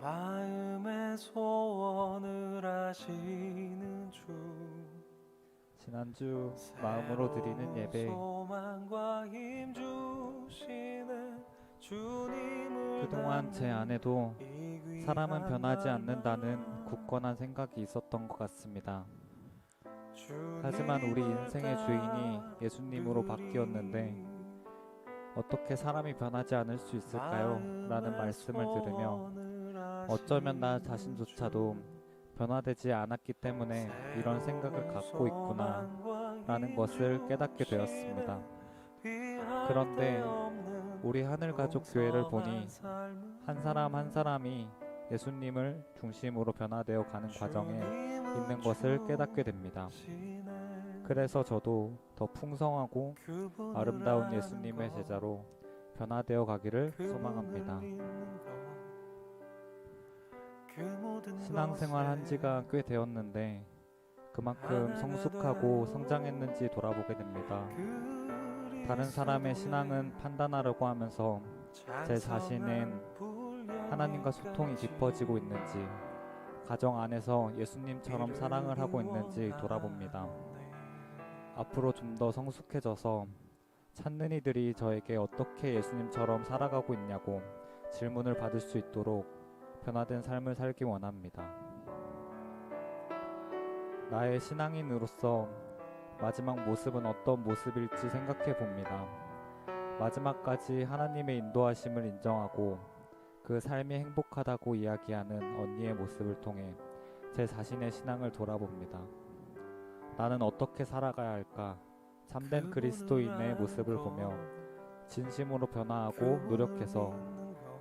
마음의 소원을 아시는 주 지난주 마음으로 드리는 예배, 소망과 힘 주시는 주님을 그동안 제 안에도 사람은 변하지 않는다는 굳건한 생각이 있었던 것 같습니다. 하지만 우리 인생의 주인이 예수님으로 바뀌었는데 어떻게 사람이 변하지 않을 수 있을까요? 라는 말씀을 들으며 어쩌면 나 자신조차도 변화되지 않았기 때문에 이런 생각을 갖고 있구나 라는 것을 깨닫게 되었습니다. 그런데 우리 하늘가족교회를 보니 한 사람 한 사람이 예수님을 중심으로 변화되어 가는 과정에 있는 것을 깨닫게 됩니다. 그래서 저도 더 풍성하고 아름다운 예수님의 제자로 변화되어 가기를 소망합니다. 신앙생활 한 지가 꽤 되었는데 그만큼 성숙하고 성장했는지 돌아보게 됩니다. 다른 사람의 신앙은 판단하려고 하면서 제 자신은 하나님과 소통이 깊어지고 있는지, 가정 안에서 예수님처럼 사랑을 하고 있는지 돌아봅니다. 앞으로 좀 더 성숙해져서 찾는 이들이 저에게 어떻게 예수님처럼 살아가고 있냐고 질문을 받을 수 있도록 변화된 삶을 살기 원합니다. 나의 신앙인으로서 마지막 모습은 어떤 모습일지 생각해 봅니다. 마지막까지 하나님의 인도하심을 인정하고 그 삶이 행복하다고 이야기하는 언니의 모습을 통해 제 자신의 신앙을 돌아봅니다. 나는 어떻게 살아가야 할까? 참된 그리스도인의 모습을 보며 진심으로 변화하고 노력해서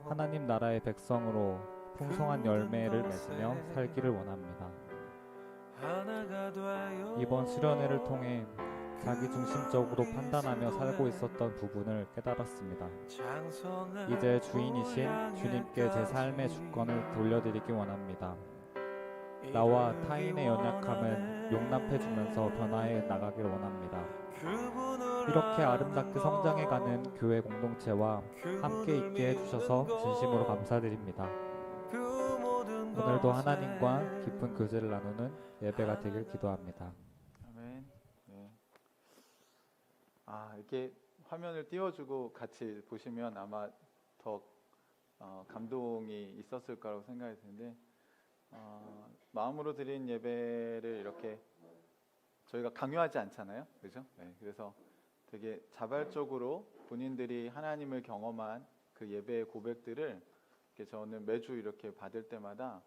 하나님 나라의 백성으로 풍성한 열매를 맺으며 살기를 원합니다. 이번 수련회를 통해 자기중심적으로 판단하며 살고 있었던 부분을 깨달았습니다. 이제 주인이신 주님께 제 삶의 주권을 돌려드리기 원합니다. 나와 타인의 연약함은 용납해주면서 변화해 나가길 원합니다. 이렇게 아름답게 성장해가는 교회 공동체와 함께 있게 해주셔서 진심으로 감사드립니다. 오늘도 하나님과 깊은 교제를 나누는 예배가 되길 기도합니다. 아멘. 네. 이렇게 화면을 띄워주고 같이 보시면 아마 더 감동이 있었을 거라고 생각이 드는데, 마음으로 드린 예배를 이렇게 저희가 강요하지 않잖아요, 그죠? 네, 그래서 되게 자발적으로 본인들이 하나님을 경험한 그 예배의 고백들을 이렇게 저는 매주 이렇게 받을 때마다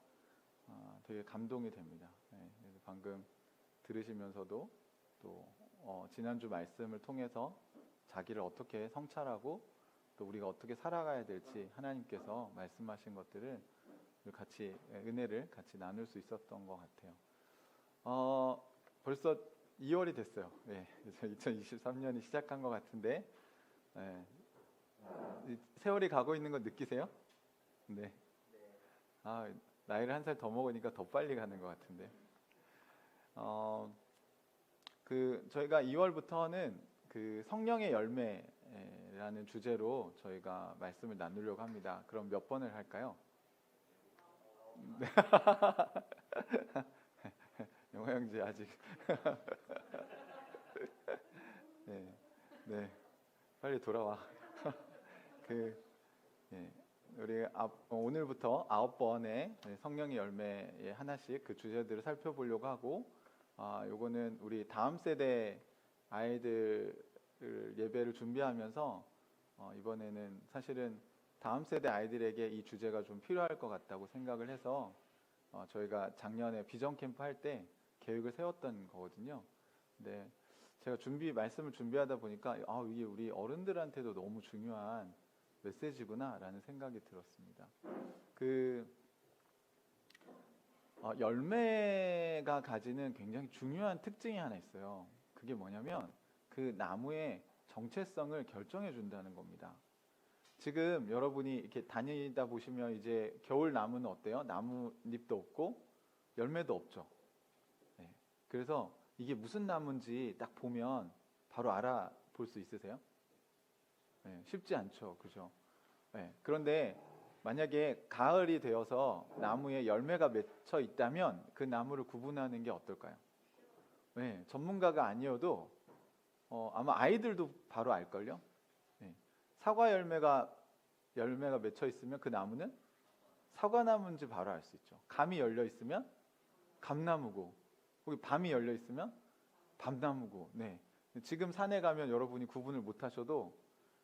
되게 감동이 됩니다. 네, 그래서 방금 들으시면서도 또 지난주 말씀을 통해서 자기를 어떻게 성찰하고 또 우리가 어떻게 살아가야 될지 하나님께서 말씀하신 것들을 같이 은혜를 같이 나눌 수 있었던 것 같아요. 벌써 2월이 됐어요. 네, 그래서 2023년이 시작한 것 같은데, 네, 세월이 가고 있는 거 느끼세요? 네. 나이를 한 살 더 먹으니까 더 빨리 가는 것 같은데. 저희가 2월부터는 그 성령의 열매라는 주제로 저희가 말씀을 나누려고 합니다. 그럼 몇 번을 할까요? 영화 형제 아직 네, 네, 빨리 돌아와. 우리 오늘부터 9번의 성령의 열매의 하나씩 그 주제들을 살펴보려고 하고, 요거는 우리 다음 세대 아이들 예배를 준비하면서 이번에는 사실은 다음 세대 아이들에게 이 주제가 좀 필요할 것 같다고 생각을 해서 저희가 작년에 비전 캠프 할 때 계획을 세웠던 거거든요. 근데 제가 말씀을 준비하다 보니까 이게 우리 어른들한테도 너무 중요한 메시지구나 라는 생각이 들었습니다. 열매가 가지는 굉장히 중요한 특징이 하나 있어요. 그게 뭐냐면 그 나무의 정체성을 결정해 준다는 겁니다. 지금 여러분이 이렇게 다니다 보시면 이제 겨울 나무는 어때요? 나뭇잎도 없고 열매도 없죠. 네. 그래서 이게 무슨 나무인지 딱 보면 바로 알아볼 수 있으세요? 네, 쉽지 않죠, 그죠? 네. 그런데 만약에 가을이 되어서 나무에 열매가 맺혀 있다면 그 나무를 구분하는 게 어떨까요? 네, 전문가가 아니어도 아마 아이들도 바로 알걸요? 네, 사과 열매가 맺혀 있으면 그 나무는 사과나무인지 바로 알 수 있죠. 감이 열려 있으면 감나무고, 거기 밤이 열려 있으면 밤나무고. 네. 지금 산에 가면 여러분이 구분을 못 하셔도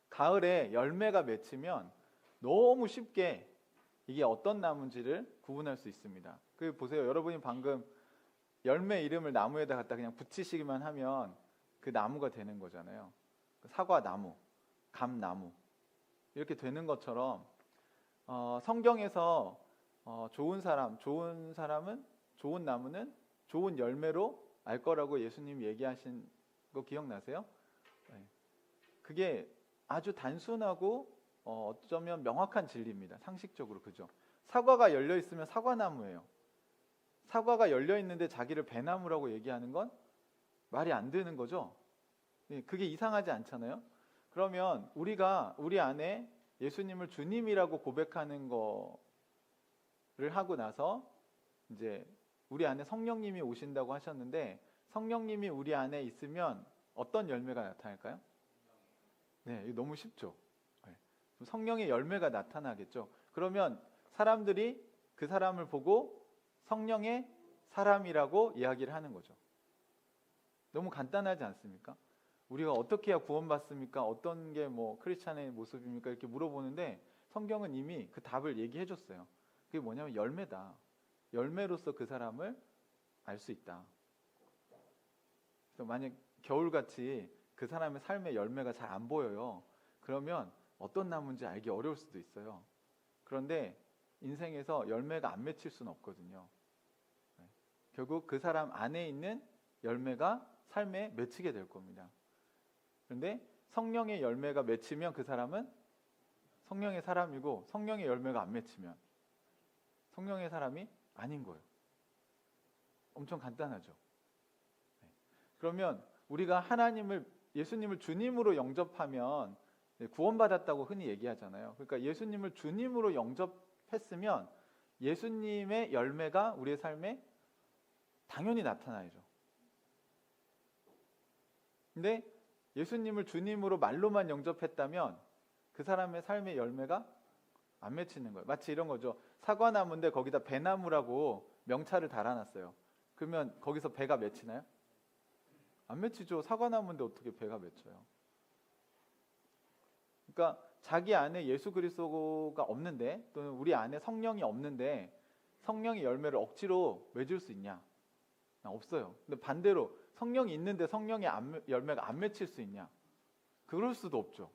가을에 열매가 맺히면 너무 쉽게 이게 어떤 나무인지를 구분할 수 있습니다. 그 보세요. 여러분이 방금 열매 이름을 나무에다 갖다 그냥 붙이시기만 하면 그 나무가 되는 거잖아요. 사과나무, 감나무 이렇게 되는 것처럼 성경에서 좋은 사람은 좋은 나무는 좋은 열매로 알 거라고 예수님이 얘기하신 거 기억나세요? 네. 그게 아주 단순하고 어쩌면 명확한 진리입니다. 상식적으로. 그죠? 사과가 열려 있으면 사과나무예요. 사과가 열려 있는데 자기를 배나무라고 얘기하는 건 말이 안 되는 거죠. 네, 그게 이상하지 않잖아요. 그러면 우리가 우리 안에 예수님을 주님이라고 고백하는 거를 하고 나서 이제 우리 안에 성령님이 오신다고 하셨는데, 성령님이 우리 안에 있으면 어떤 열매가 나타날까요? 네, 이거 너무 쉽죠. 네. 성령의 열매가 나타나겠죠. 그러면 사람들이 그 사람을 보고 성령의 사람이라고 이야기를 하는 거죠. 너무 간단하지 않습니까? 우리가 어떻게 해야 구원받습니까? 어떤 게 뭐 크리스찬의 모습입니까? 이렇게 물어보는데 성경은 이미 그 답을 얘기해 줬어요. 그게 뭐냐면 열매다. 열매로서 그 사람을 알 수 있다. 그래서 만약 겨울같이 그 사람의 삶의 열매가 잘 안 보여요. 그러면 어떤 나무인지 알기 어려울 수도 있어요. 그런데 인생에서 열매가 안 맺힐 수는 없거든요. 결국 그 사람 안에 있는 열매가 삶에 맺히게 될 겁니다. 그런데 성령의 열매가 맺히면 그 사람은 성령의 사람이고, 성령의 열매가 안 맺히면 성령의 사람이 아닌 거예요. 엄청 간단하죠. 그러면 우리가 예수님을 주님으로 영접하면 구원받았다고 흔히 얘기하잖아요. 그러니까 예수님을 주님으로 영접했으면 예수님의 열매가 우리의 삶에 당연히 나타나야죠. 근데 예수님을 주님으로 말로만 영접했다면 그 사람의 삶의 열매가 안 맺히는 거예요. 마치 이런 거죠. 사과나무인데 거기다 배나무라고 명찰을 달아놨어요. 그러면 거기서 배가 맺히나요? 안 맺히죠. 사과나무인데 어떻게 배가 맺혀요? 그러니까 자기 안에 예수 그리스도가 없는데, 또는 우리 안에 성령이 없는데 성령의 열매를 억지로 맺을 수 있냐? 없어요. 근데 반대로 성령이 있는데 성령의 열매가 안 맺힐 수 있냐? 그럴 수도 없죠.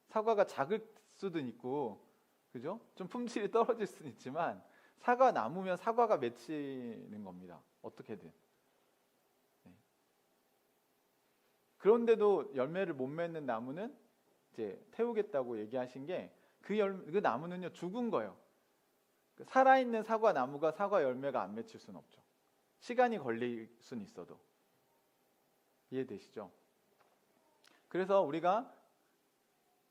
사과가 작을 수도 있고, 그죠? 좀 품질이 떨어질 수는 있지만 사과 나무면 사과가 맺히는 겁니다. 어떻게든. 네. 그런데도 열매를 못 맺는 나무는 이제 태우겠다고 얘기하신 게, 그 나무는요 죽은 거예요. 살아있는 사과 나무가 사과 열매가 안 맺힐 수는 없죠. 시간이 걸릴 수는 있어도. 이해되시죠? 그래서 우리가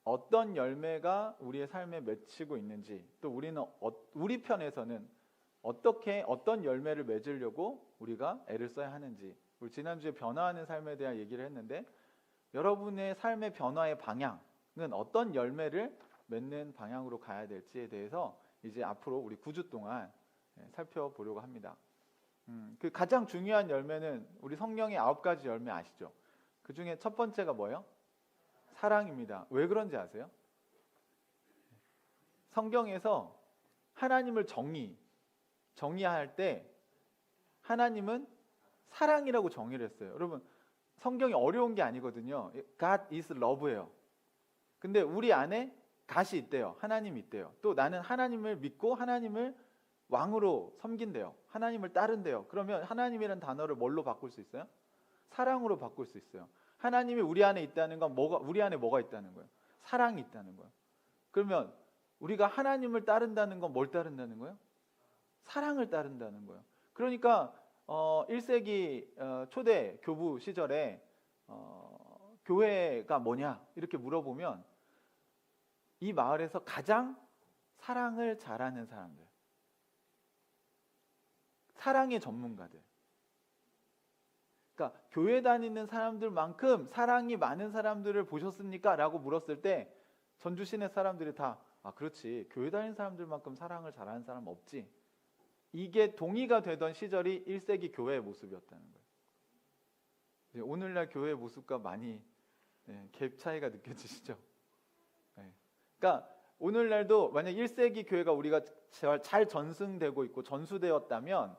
어떤 열매가 우리의 삶에 맺히고 있는지, 또 우리 편에서는 어떤 열매를 맺으려고 우리가 애를 써야 하는지, 우리 지난주에 변화하는 삶에 대한 얘기를 했는데, 여러분의 삶의 변화의 방향은 어떤 열매를 맺는 방향으로 가야 될지에 대해서 이제 앞으로 우리 9주 동안 살펴보려고 합니다. 그 가장 중요한 열매는 우리 성령의 9가지 열매 아시죠? 그 중에 첫 번째가 뭐예요? 사랑입니다. 왜 그런지 아세요? 성경에서 하나님을 정의할 때 하나님은 사랑이라고 정의를 했어요. 여러분, 성경이 어려운 게 아니거든요. God is love예요. 근데 우리 안에 God이 있대요. 하나님이 있대요. 또 나는 하나님을 믿고 하나님을 왕으로 섬긴대요. 하나님을 따른대요. 그러면 하나님이라는 단어를 뭘로 바꿀 수 있어요? 사랑으로 바꿀 수 있어요. 하나님이 우리 안에 있다는 건 우리 안에 뭐가 있다는 거예요? 사랑이 있다는 거예요. 그러면 우리가 하나님을 따른다는 건 뭘 따른다는 거예요? 사랑을 따른다는 거예요. 그러니까 1세기 초대 교부 시절에 교회가 뭐냐 이렇게 물어보면 이 마을에서 가장 사랑을 잘하는 사람들, 사랑의 전문가들. 그러니까 교회 다니는 사람들만큼 사랑이 많은 사람들을 보셨습니까? 라고 물었을 때 전주시내 사람들이 다 그렇지, 교회 다니는 사람들만큼 사랑을 잘하는 사람 없지. 이게 동의가 되던 시절이 1세기 교회의 모습이었다는 거예요. 오늘날 교회의 모습과 많이 갭 차이가 느껴지시죠? 그러니까 오늘날도 만약 1세기 교회가 우리가 잘 전승되고 있고 전수되었다면,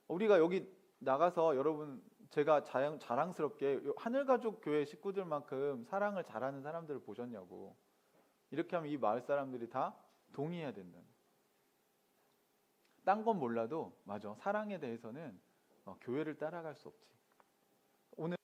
우리가 여기 나가서 여러분, 제가 자랑스럽게 하늘가족 교회 식구들만큼 사랑을 잘하는 사람들을 보셨냐고, 이렇게 하면 이 마을 사람들이 다 동의해야 된다. 딴 건 몰라도 맞아, 사랑에 대해서는 교회를 따라갈 수 없지. 오늘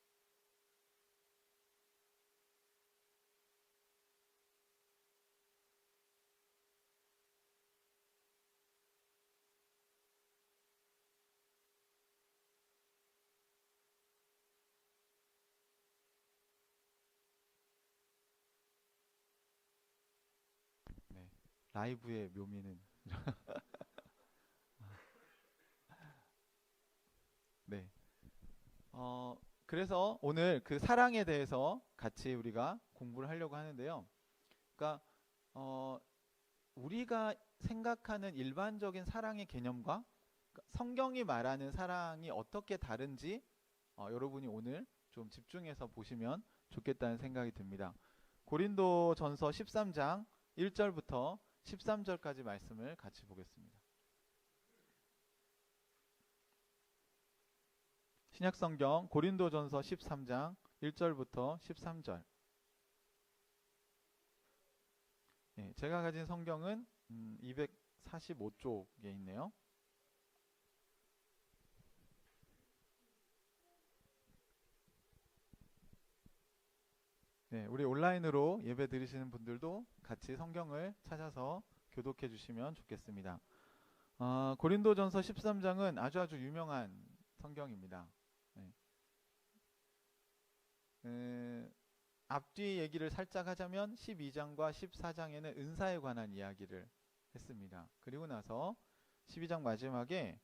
라이브의 묘미는 네. 그래서 오늘 그 사랑에 대해서 같이 우리가 공부를 하려고 하는데요. 그러니까 우리가 생각하는 일반적인 사랑의 개념과 성경이 말하는 사랑이 어떻게 다른지 여러분이 오늘 좀 집중해서 보시면 좋겠다는 생각이 듭니다. 고린도전서 13장 1절부터 13절까지 말씀을 같이 보겠습니다. 신약성경 고린도전서 13장 1절부터 13절. 제가 가진 성경은 245쪽에 있네요. 우리 온라인으로 예배 드리시는 분들도 같이 성경을 찾아서 교독해 주시면 좋겠습니다. 고린도전서 13장은 아주 유명한 성경입니다. 앞뒤 얘기를 살짝 하자면 12장과 14장에는 은사에 관한 이야기를 했습니다. 그리고 나서 12장 마지막에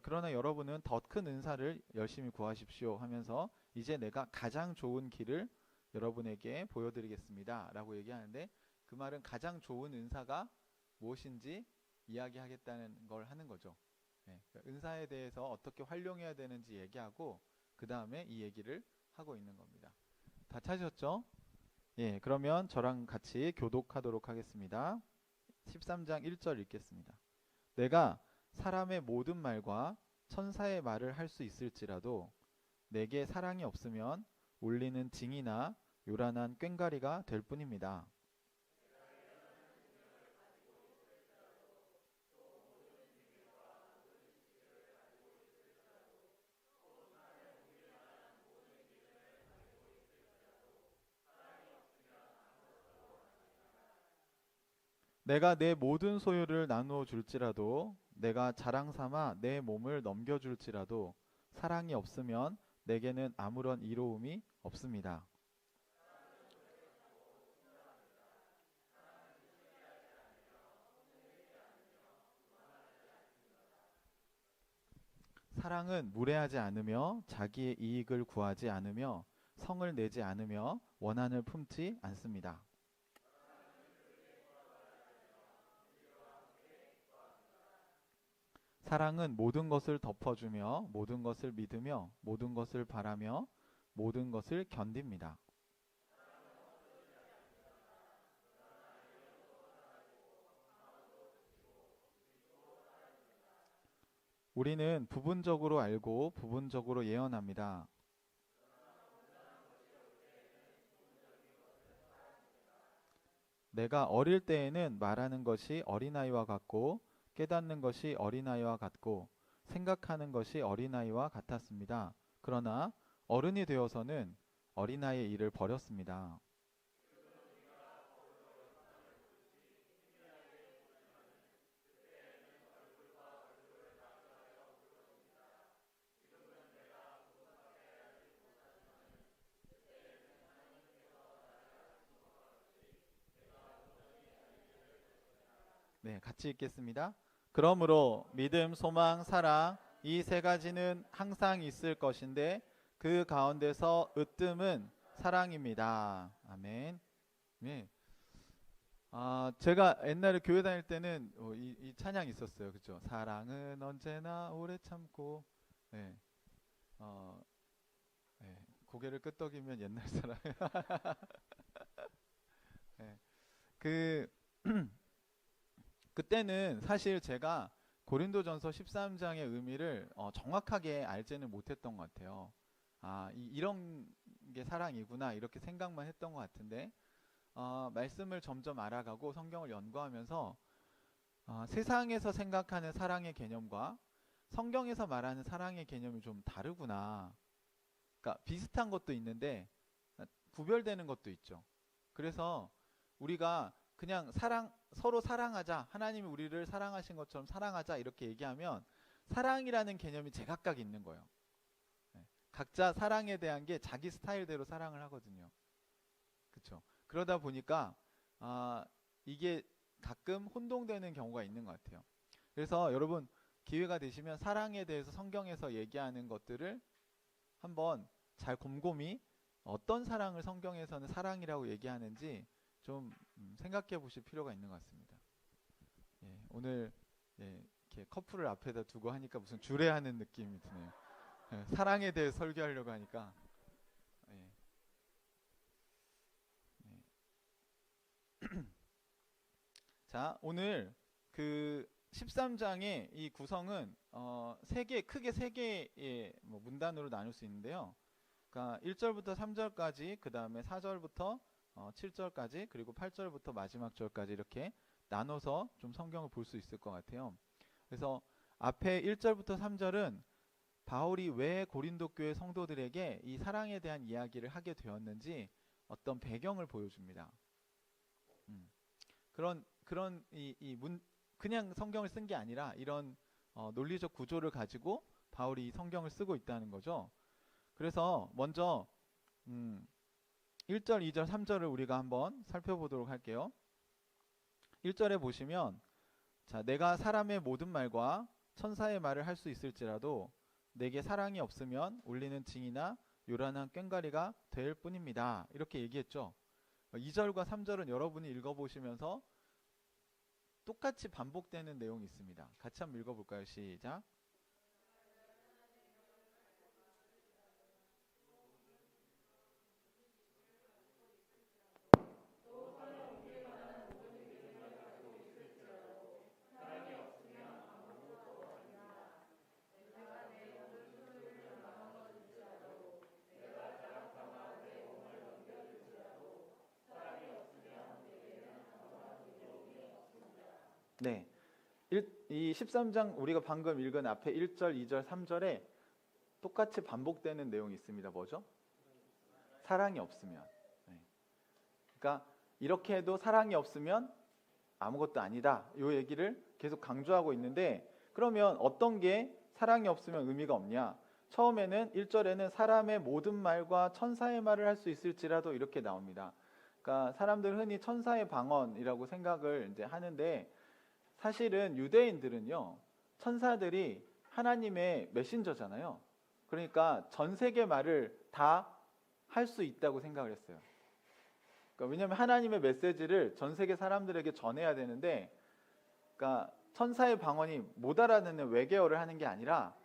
그러나 여러분은 더 큰 은사를 열심히 구하십시오 하면서 이제 내가 가장 좋은 길을 여러분에게 보여드리겠습니다 라고 얘기하는데, 그 말은 가장 좋은 은사가 무엇인지 이야기하겠다는 걸 하는 거죠. 그러니까 은사에 대해서 어떻게 활용해야 되는지 얘기하고 그 다음에 이 얘기를 하고 있는 겁니다. 다 찾으셨죠? 그러면 저랑 같이 교독하도록 하겠습니다. 13장 1절 읽겠습니다. 내가 사람의 모든 말과 천사의 말을 할 수 있을지라도 내게 사랑이 없으면 울리는 징이나 요란한 꽹과리가 될 뿐입니다. 내가 내 모든 소유를 나누어 줄지라도, 내가 자랑 삼아 내 몸을 넘겨줄지라도 사랑이 없으면 내게는 아무런 이로움이 없습니다. 사랑은 무례하지 않으며 자기의 이익을 구하지 않으며 성을 내지 않으며 원한을 품지 않습니다. 사랑은 모든 것을 덮어주며 모든 것을 믿으며 모든 것을 바라며 모든 것을 견딥니다. 우리는 부분적으로 알고 부분적으로 예언합니다. 내가 어릴 때에는 말하는 것이 어린아이와 같고 깨닫는 것이 어린아이와 같고 생각하는 것이 어린아이와 같았습니다. 그러나 어른이 되어서는 어린아이의 일을 버렸습니다. 네, 같이 읽겠습니다. 그러므로 믿음, 소망, 사랑 이 세 가지는 항상 있을 것인데 그 가운데서 으뜸은 사랑입니다. 아멘. 네. 제가 옛날에 교회 다닐 때는 이 찬양 있었어요. 그죠? 사랑은 언제나 오래 참고. 네. 네. 고개를 끄덕이면 옛날 사랑. 네. 그때는 사실 제가 고린도전서 13장의 의미를 정확하게 알지는 못했던 것 같아요. 이런 게 사랑이구나 이렇게 생각만 했던 것 같은데 말씀을 점점 알아가고 성경을 연구하면서 세상에서 생각하는 사랑의 개념과 성경에서 말하는 사랑의 개념이 좀 다르구나. 그러니까 비슷한 것도 있는데 구별되는 것도 있죠. 그래서 우리가 그냥 서로 사랑하자, 하나님이 우리를 사랑하신 것처럼 사랑하자 이렇게 얘기하면 사랑이라는 개념이 제각각 있는 거예요. 네. 각자 사랑에 대한 게 자기 스타일대로 사랑을 하거든요. 그렇죠? 그러다 보니까 이게 가끔 혼동되는 경우가 있는 것 같아요. 그래서 여러분 기회가 되시면 사랑에 대해서 성경에서 얘기하는 것들을 한번 잘 곰곰이 어떤 사랑을 성경에서는 사랑이라고 얘기하는지 좀 생각해 보실 필요가 있는 것 같습니다. 예, 오늘 이렇게 커플을 앞에다 두고 하니까 무슨 주례하는 느낌이 드네요. 예, 사랑에 대해 설교하려고 하니까. 예. 자, 오늘 그 13장의 이 구성은 크게 세 개의 문단으로 나눌 수 있는데요. 그러니까 1절부터 3절까지, 그 다음에 4절부터 7절까지, 그리고 8절부터 마지막 절까지 이렇게 나눠서 좀 성경을 볼 수 있을 것 같아요. 그래서 앞에 1절부터 3절은 바울이 왜 고린도 교회 성도들에게 이 사랑에 대한 이야기를 하게 되었는지 어떤 배경을 보여줍니다. 그냥 성경을 쓴 게 아니라 이런 논리적 구조를 가지고 바울이 이 성경을 쓰고 있다는 거죠. 그래서 먼저 1절, 2절, 3절을 우리가 한번 살펴보도록 할게요. 1절에 보시면 자, 내가 사람의 모든 말과 천사의 말을 할 수 있을지라도 내게 사랑이 없으면 울리는 징이나 요란한 꽹과리가 될 뿐입니다. 이렇게 얘기했죠. 2절과 3절은 여러분이 읽어보시면서 똑같이 반복되는 내용이 있습니다. 같이 한번 읽어볼까요? 시작. 네, 이 13장 우리가 방금 읽은 앞에 1절, 2절, 3절에 똑같이 반복되는 내용이 있습니다. 뭐죠? 사랑이 없으면. 네. 그러니까 이렇게 해도 사랑이 없으면 아무것도 아니다. 이 얘기를 계속 강조하고 있는데 그러면 어떤 게 사랑이 없으면 의미가 없냐? 처음에는 1절에는 사람의 모든 말과 천사의 말을 할 수 있을지라도 이렇게 나옵니다. 그러니까 사람들 흔히 천사의 방언이라고 생각을 이제 하는데 사실은 유대인들은요, 천사들이 하나님의 메신저잖아요. 그러니까 전 세계 말을 다 할 수 있다고 생각을 했어요. 그러니까 왜냐하면 하나님의 메시지를 전 세계 사람들에게 전해야 되는데, 그러니까 천사의 방언이 못 알아듣는 외계어를 하는 게 아니라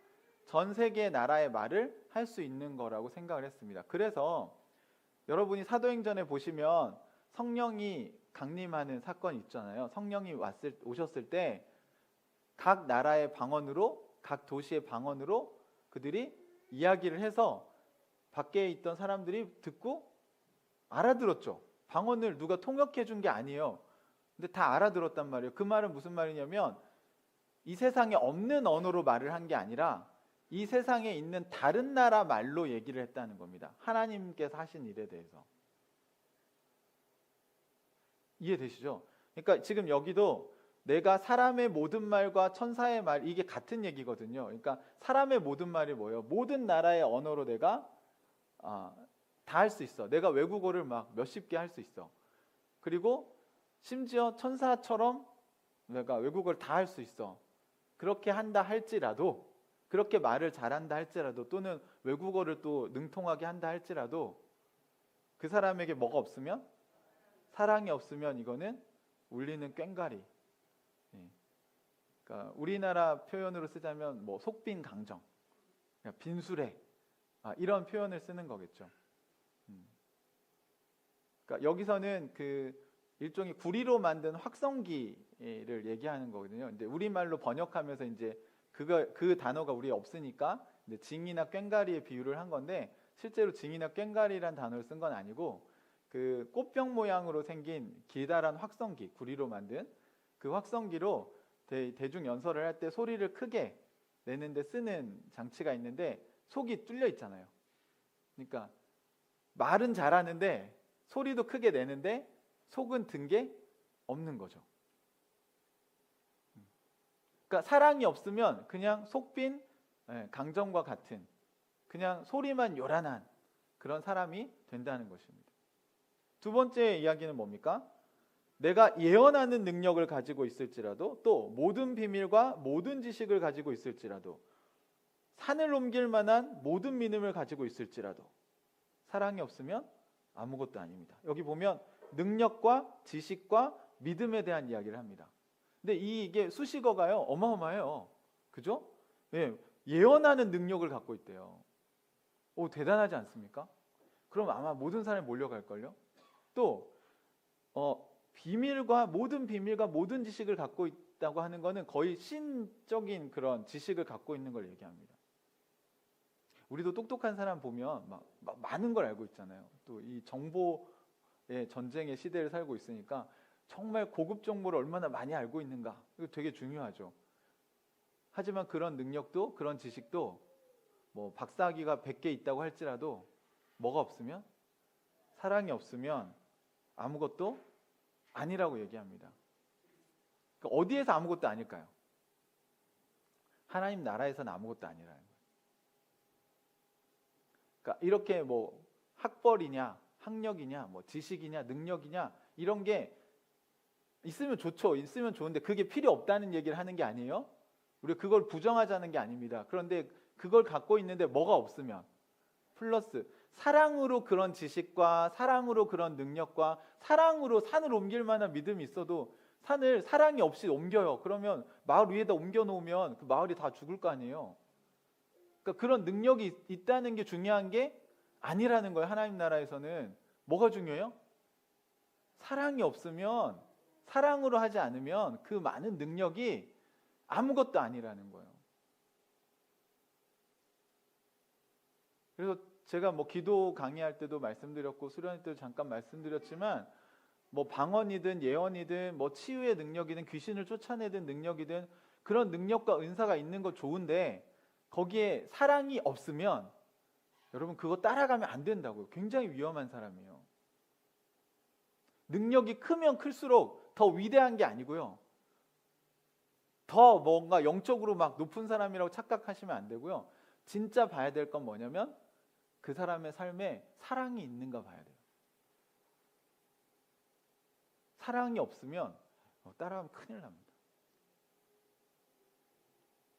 전 세계 나라의 말을 할 수 있는 거라고 생각을 했습니다. 그래서 여러분이 사도행전에 보시면 성령이 강림하는 사건이 있잖아요. 성령이 오셨을 때 각 나라의 방언으로, 각 도시의 방언으로 그들이 이야기를 해서 밖에 있던 사람들이 듣고 알아들었죠. 방언을 누가 통역해 준 게 아니에요. 근데 다 알아들었단 말이에요. 그 말은 무슨 말이냐면 이 세상에 없는 언어로 말을 한 게 아니라 이 세상에 있는 다른 나라 말로 얘기를 했다는 겁니다. 하나님께서 하신 일에 대해서. 이해되시죠? 그러니까 지금 여기도 내가 사람의 모든 말과 천사의 말, 이게 같은 얘기거든요. 그러니까 사람의 모든 말이 뭐예요? 모든 나라의 언어로 내가 다 할 수 있어. 내가 외국어를 막 몇십 개 할 수 있어. 그리고 심지어 천사처럼 내가 외국어를 다 할 수 있어. 그렇게 한다 할지라도, 그렇게 말을 잘한다 할지라도, 또는 외국어를 또 능통하게 한다 할지라도 그 사람에게 뭐가 없으면, 사랑이 없으면 이거는 울리는 꽹과리. 예. 그러니까 우리나라 표현으로 쓰자면 뭐 속빈 강정, 그러니까 빈수레, 이런 표현을 쓰는 거겠죠. 그러니까 여기서는 그 일종의 구리로 만든 확성기를 얘기하는 거거든요. 근데 우리말로 번역하면서 이제 그 단어가 우리에 없으니까 이제 징이나 꽹과리의 비유를 한 건데, 실제로 징이나 꽹과리란 단어를 쓴 건 아니고 그 꽃병 모양으로 생긴 기다란 확성기, 구리로 만든 그 확성기로 대중 연설을 할 때 소리를 크게 내는데 쓰는 장치가 있는데 속이 뚫려 있잖아요. 그러니까 말은 잘하는데 소리도 크게 내는데 속은 든 게 없는 거죠. 그러니까 사랑이 없으면 그냥 속빈 강정과 같은, 그냥 소리만 요란한 그런 사람이 된다는 것입니다. 두 번째 이야기는 뭡니까? 내가 예언하는 능력을 가지고 있을지라도, 또 모든 비밀과 모든 지식을 가지고 있을지라도, 산을 옮길 만한 모든 믿음을 가지고 있을지라도 사랑이 없으면 아무것도 아닙니다. 여기 보면 능력과 지식과 믿음에 대한 이야기를 합니다. 근데 이게 수식어가요 어마어마해요. 그죠? 예, 예언하는 능력을 갖고 있대요. 오, 대단하지 않습니까? 그럼 아마 모든 사람이 몰려갈걸요? 또 모든 비밀과 모든 지식을 갖고 있다고 하는 것은 거의 신적인 그런 지식을 갖고 있는 걸 얘기합니다. 우리도 똑똑한 사람 보면 막 많은 걸 알고 있잖아요. 또 이 정보의 전쟁의 시대를 살고 있으니까 정말 고급 정보를 얼마나 많이 알고 있는가, 이거 되게 중요하죠. 하지만 그런 능력도, 그런 지식도 뭐 박사학위가 100개 있다고 할지라도 뭐가 없으면, 사랑이 없으면 아무것도 아니라고 얘기합니다. 그러니까 어디에서 아무것도 아닐까요? 하나님 나라에서는 아무것도 아니라는 거예요. 그러니까 이렇게 뭐 학벌이냐, 학력이냐, 뭐 지식이냐, 능력이냐, 이런 게 있으면 좋죠. 있으면 좋은데 그게 필요 없다는 얘기를 하는 게 아니에요. 우리가 그걸 부정하자는 게 아닙니다. 그런데 그걸 갖고 있는데 뭐가 없으면, 플러스 사랑으로 그런 지식과 사랑으로 그런 능력과 사랑으로 산을 옮길 만한 믿음이 있어도 산을 사랑이 없이 옮겨요. 그러면 마을 위에다 옮겨 놓으면 그 마을이 다 죽을 거 아니에요. 그러니까 그런 능력이 있다는 게 중요한 게 아니라는 거예요. 하나님 나라에서는 뭐가 중요해요? 사랑이 없으면, 사랑으로 하지 않으면 그 많은 능력이 아무것도 아니라는 거예요. 그래서 제가 뭐 기도 강의할 때도 말씀드렸고 수련회 때도 잠깐 말씀드렸지만, 뭐 방언이든 예언이든 뭐 치유의 능력이든 귀신을 쫓아내는 능력이든 그런 능력과 은사가 있는 거 좋은데 거기에 사랑이 없으면 여러분 그거 따라가면 안 된다고요. 굉장히 위험한 사람이에요. 능력이 크면 클수록 더 위대한 게 아니고요, 더 뭔가 영적으로 막 높은 사람이라고 착각하시면 안 되고요. 진짜 봐야 될 건 뭐냐면 그 사람의 삶에 사랑이 있는가 봐야 돼요. 사랑이 없으면 따라하면 큰일 납니다.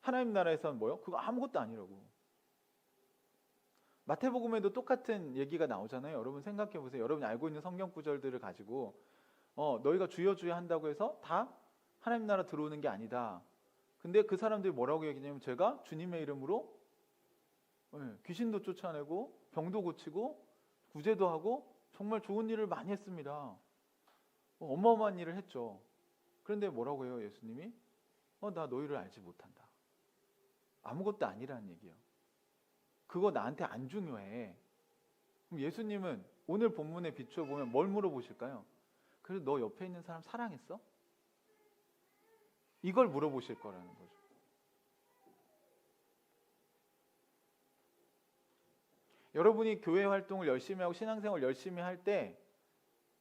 하나님 나라에서는 뭐요? 그거 아무것도 아니라고. 마태복음에도 똑같은 얘기가 나오잖아요. 여러분 생각해 보세요. 여러분이 알고 있는 성경 구절들을 가지고 너희가 주여 주여 한다고 해서 다 하나님 나라 들어오는 게 아니다. 근데 그 사람들이 뭐라고 얘기냐면, 제가 주님의 이름으로 귀신도 쫓아내고 병도 고치고 구제도 하고 정말 좋은 일을 많이 했습니다. 어마어마한 일을 했죠. 그런데 뭐라고 해요? 예수님이 나 너희를 알지 못한다. 아무것도 아니라는 얘기예요. 그거 나한테 안 중요해. 그럼 예수님은 오늘 본문에 비추어 보면 뭘 물어보실까요? 그래서 너 옆에 있는 사람 사랑했어? 이걸 물어보실 거라는 거죠. 여러분이 교회 활동을 열심히 하고 신앙생활 열심히 할 때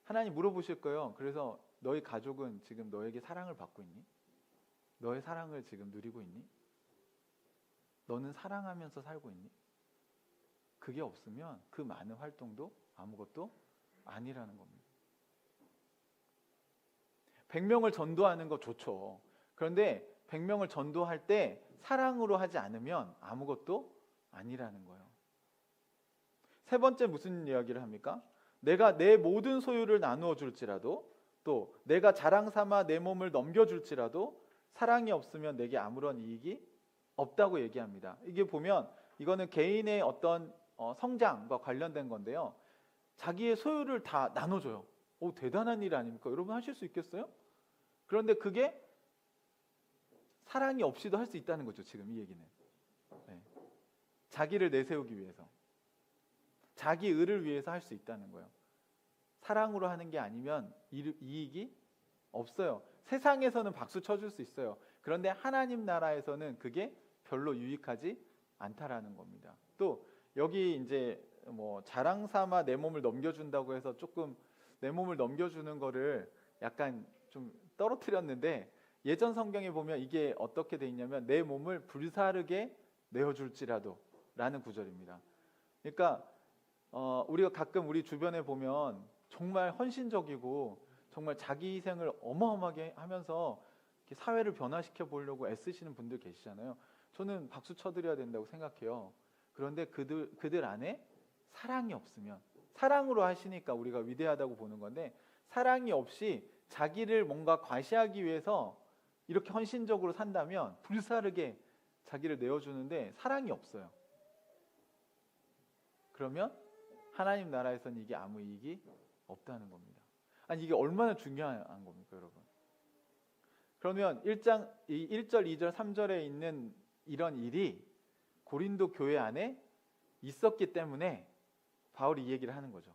하나님 물어보실 거예요. 그래서 너희 가족은 지금 너에게 사랑을 받고 있니? 너의 사랑을 지금 누리고 있니? 너는 사랑하면서 살고 있니? 그게 없으면 그 많은 활동도 아무것도 아니라는 겁니다. 100명을 전도하는 거 좋죠. 그런데 100명을 전도할 때 사랑으로 하지 않으면 아무것도 아니라는 거예요. 세 번째 무슨 이야기를 합니까? 내가 내 모든 소유를 나누어 줄지라도, 또 내가 자랑 삼아 내 몸을 넘겨줄지라도 사랑이 없으면 내게 아무런 이익이 없다고 얘기합니다. 이게 보면 이거는 개인의 어떤 성장과 관련된 건데요. 자기의 소유를 다 나눠줘요. 오, 대단한 일 아닙니까? 여러분 하실 수 있겠어요? 그런데 그게 사랑이 없이도 할 수 있다는 거죠. 지금 이 얘기는. 네. 자기를 내세우기 위해서, 자기 의를 위해서 할 수 있다는 거예요. 사랑으로 하는 게 아니면 이익이 없어요. 세상에서는 박수 쳐줄 수 있어요. 그런데 하나님 나라에서는 그게 별로 유익하지 않다라는 겁니다. 또 여기 이제 뭐 자랑 삼아 내 몸을 넘겨준다고 해서 조금 내 몸을 넘겨주는 거를 약간 좀 떨어뜨렸는데, 예전 성경에 보면 이게 어떻게 돼 있냐면 내 몸을 불사르게 내어줄지라도 라는 구절입니다. 그러니까 우리가 가끔 우리 주변에 보면 정말 헌신적이고 정말 자기 희생을 어마어마하게 하면서 이렇게 사회를 변화시켜 보려고 애쓰시는 분들 계시잖아요. 저는 박수 쳐드려야 된다고 생각해요. 그런데 그들 안에 사랑이 없으면, 사랑으로 하시니까 우리가 위대하다고 보는 건데, 사랑이 없이 자기를 뭔가 과시하기 위해서 이렇게 헌신적으로 산다면 불사르게 자기를 내어주는데 사랑이 없어요. 그러면 하나님 나라에서는 이게 아무 이익이 없다는 겁니다. 아니 이게 얼마나 중요한 겁니까, 여러분? 그러면 1절, 2절, 3절에 있는 이런 일이 고린도 교회 안에 있었기 때문에 바울이 이 얘기를 하는 거죠.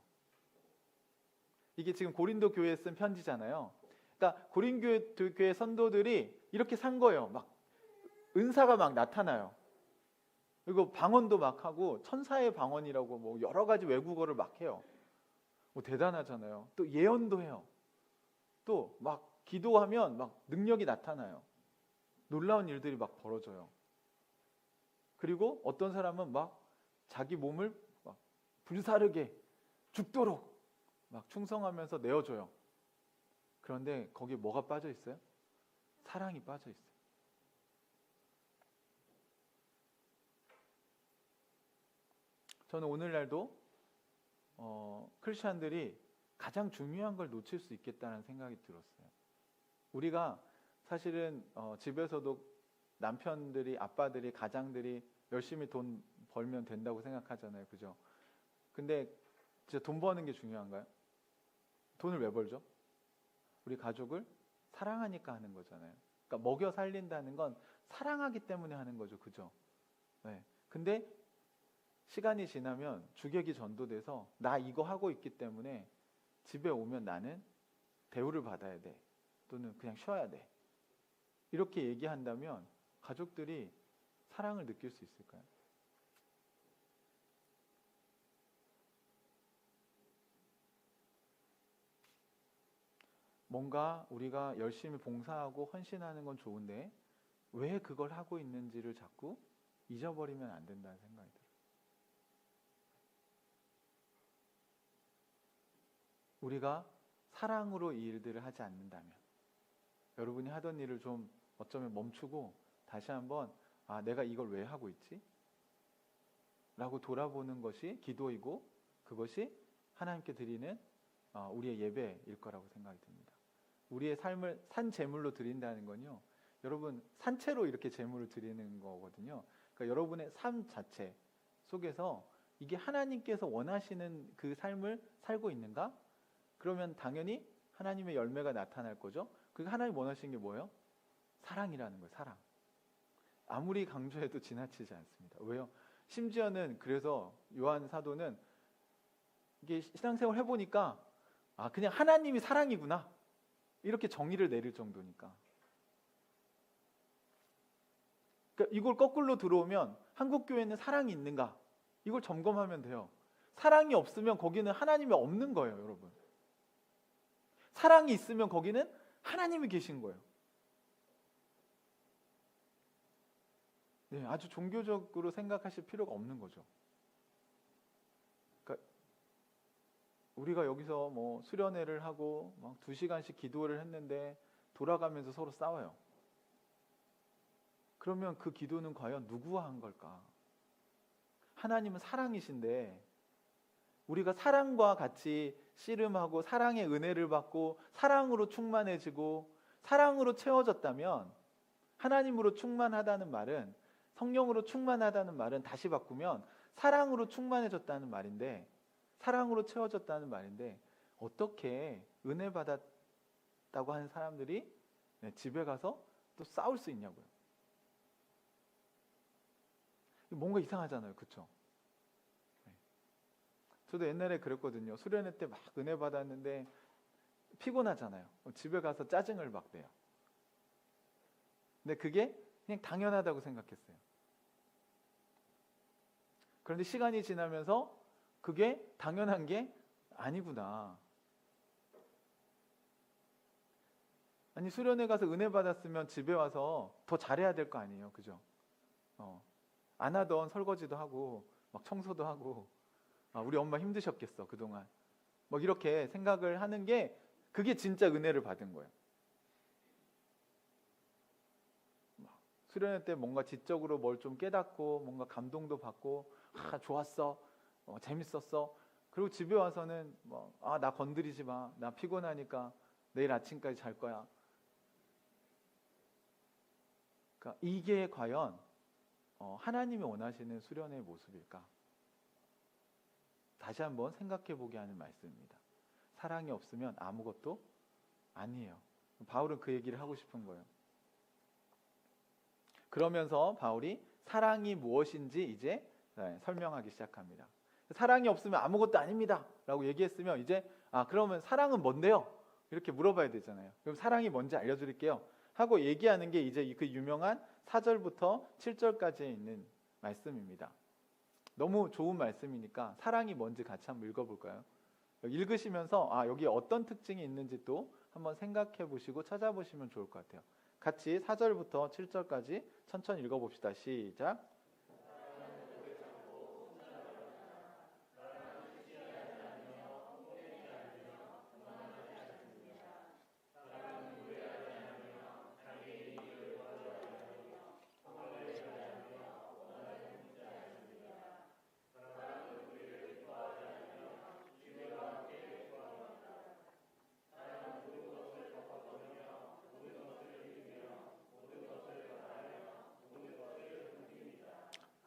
이게 지금 고린도 교회에 쓴 편지잖아요. 그러니까 고린도 교회 선도들이 이렇게 산 거예요. 막 은사가 막 나타나요. 그리고 방언도 막 하고, 천사의 방언이라고 뭐 여러 가지 외국어를 막 해요. 뭐 대단하잖아요. 또 예언도 해요. 또 막 기도하면 막 능력이 나타나요. 놀라운 일들이 막 벌어져요. 그리고 어떤 사람은 막 자기 몸을 막 불사르게 죽도록 막 충성하면서 내어줘요. 그런데 거기에 뭐가 빠져 있어요? 사랑이 빠져 있어요. 저는 오늘날도 크리스천들이 가장 중요한 걸 놓칠 수 있겠다는 생각이 들었어요. 우리가 사실은 집에서도 남편들이, 아빠들이, 가장들이 열심히 돈 벌면 된다고 생각하잖아요. 그죠? 근데 진짜 돈 버는 게 중요한가요? 돈을 왜 벌죠? 우리 가족을 사랑하니까 하는 거잖아요. 그러니까 먹여 살린다는 건 사랑하기 때문에 하는 거죠. 그죠? 네. 근데 시간이 지나면 주객이 전도돼서 나 이거 하고 있기 때문에 집에 오면 나는 대우를 받아야 돼. 또는 그냥 쉬어야 돼. 이렇게 얘기한다면 가족들이 사랑을 느낄 수 있을까요? 뭔가 우리가 열심히 봉사하고 헌신하는 건 좋은데 왜 그걸 하고 있는지를 자꾸 잊어버리면 안 된다는 생각이 들어요. 우리가 사랑으로 이 일들을 하지 않는다면, 여러분이 하던 일을 좀 어쩌면 멈추고 다시 한번 내가 이걸 왜 하고 있지? 라고 돌아보는 것이 기도이고, 그것이 하나님께 드리는 우리의 예배일 거라고 생각이 듭니다. 우리의 삶을 산 제물로 드린다는 건요, 여러분 산채로 이렇게 제물을 드리는 거거든요. 그러니까 여러분의 삶 자체 속에서 이게 하나님께서 원하시는 그 삶을 살고 있는가? 그러면 당연히 하나님의 열매가 나타날 거죠. 그 하나님 원하시는 게 뭐예요? 사랑이라는 거예요. 사랑. 아무리 강조해도 지나치지 않습니다. 왜요? 심지어는 그래서 요한 사도는 이게 신앙생활 해보니까 그냥 하나님이 사랑이구나 이렇게 정의를 내릴 정도니까. 그러니까 이걸 거꾸로 들어오면 한국 교회는 사랑이 있는가? 이걸 점검하면 돼요. 사랑이 없으면 거기는 하나님이 없는 거예요, 여러분. 사랑이 있으면 거기는 하나님이 계신 거예요. 네, 아주 종교적으로 생각하실 필요가 없는 거죠. 그러니까 우리가 여기서 뭐 수련회를 하고 막 2시간씩 기도를 했는데 돌아가면서 서로 싸워요. 그러면 그 기도는 과연 누구와 한 걸까? 하나님은 사랑이신데 우리가 사랑과 같이 씨름하고 사랑의 은혜를 받고 사랑으로 충만해지고 사랑으로 채워졌다면, 하나님으로 충만하다는 말은, 성령으로 충만하다는 말은 다시 바꾸면 사랑으로 충만해졌다는 말인데, 사랑으로 채워졌다는 말인데, 어떻게 은혜 받았다고 하는 사람들이 집에 가서 또 싸울 수 있냐고요. 뭔가 이상하잖아요, 그렇죠? 저도 옛날에 그랬거든요. 수련회 때 막 은혜 받았는데 피곤하잖아요. 집에 가서 짜증을 막 내요. 근데 그게 그냥 당연하다고 생각했어요. 그런데 시간이 지나면서 그게 당연한 게 아니구나. 아니, 수련회 가서 은혜 받았으면 집에 와서 더 잘해야 될 거 아니에요, 그죠? 안 하던 설거지도 하고 막 청소도 하고, 우리 엄마 힘드셨겠어 그동안, 막 이렇게 생각을 하는 게, 그게 진짜 은혜를 받은 거예요. 수련회 때 뭔가 지적으로 뭘 좀 깨닫고 뭔가 감동도 받고, 좋았어, 재밌었어. 그리고 집에 와서는 나 건드리지 마, 나 피곤하니까 내일 아침까지 잘 거야. 그러니까 이게 과연 하나님이 원하시는 수련회의 모습일까? 다시 한번 생각해 보게 하는 말씀입니다. 사랑이 없으면 아무것도 아니에요. 바울은 그 얘기를 하고 싶은 거예요. 그러면서 바울이 사랑이 무엇인지 이제 설명하기 시작합니다. 사랑이 없으면 아무것도 아닙니다 라고 얘기했으면, 이제 그러면 사랑은 뭔데요? 이렇게 물어봐야 되잖아요. 그럼 사랑이 뭔지 알려드릴게요 하고 얘기하는 게 이제 그 유명한 4절부터 7절까지에 있는 말씀입니다. 너무 좋은 말씀이니까 사랑이 뭔지 같이 한번 읽어볼까요? 읽으시면서 여기 어떤 특징이 있는지 또 한번 생각해 보시고 찾아보시면 좋을 것 같아요. 같이 4절부터 7절까지 천천히 읽어봅시다. 시작.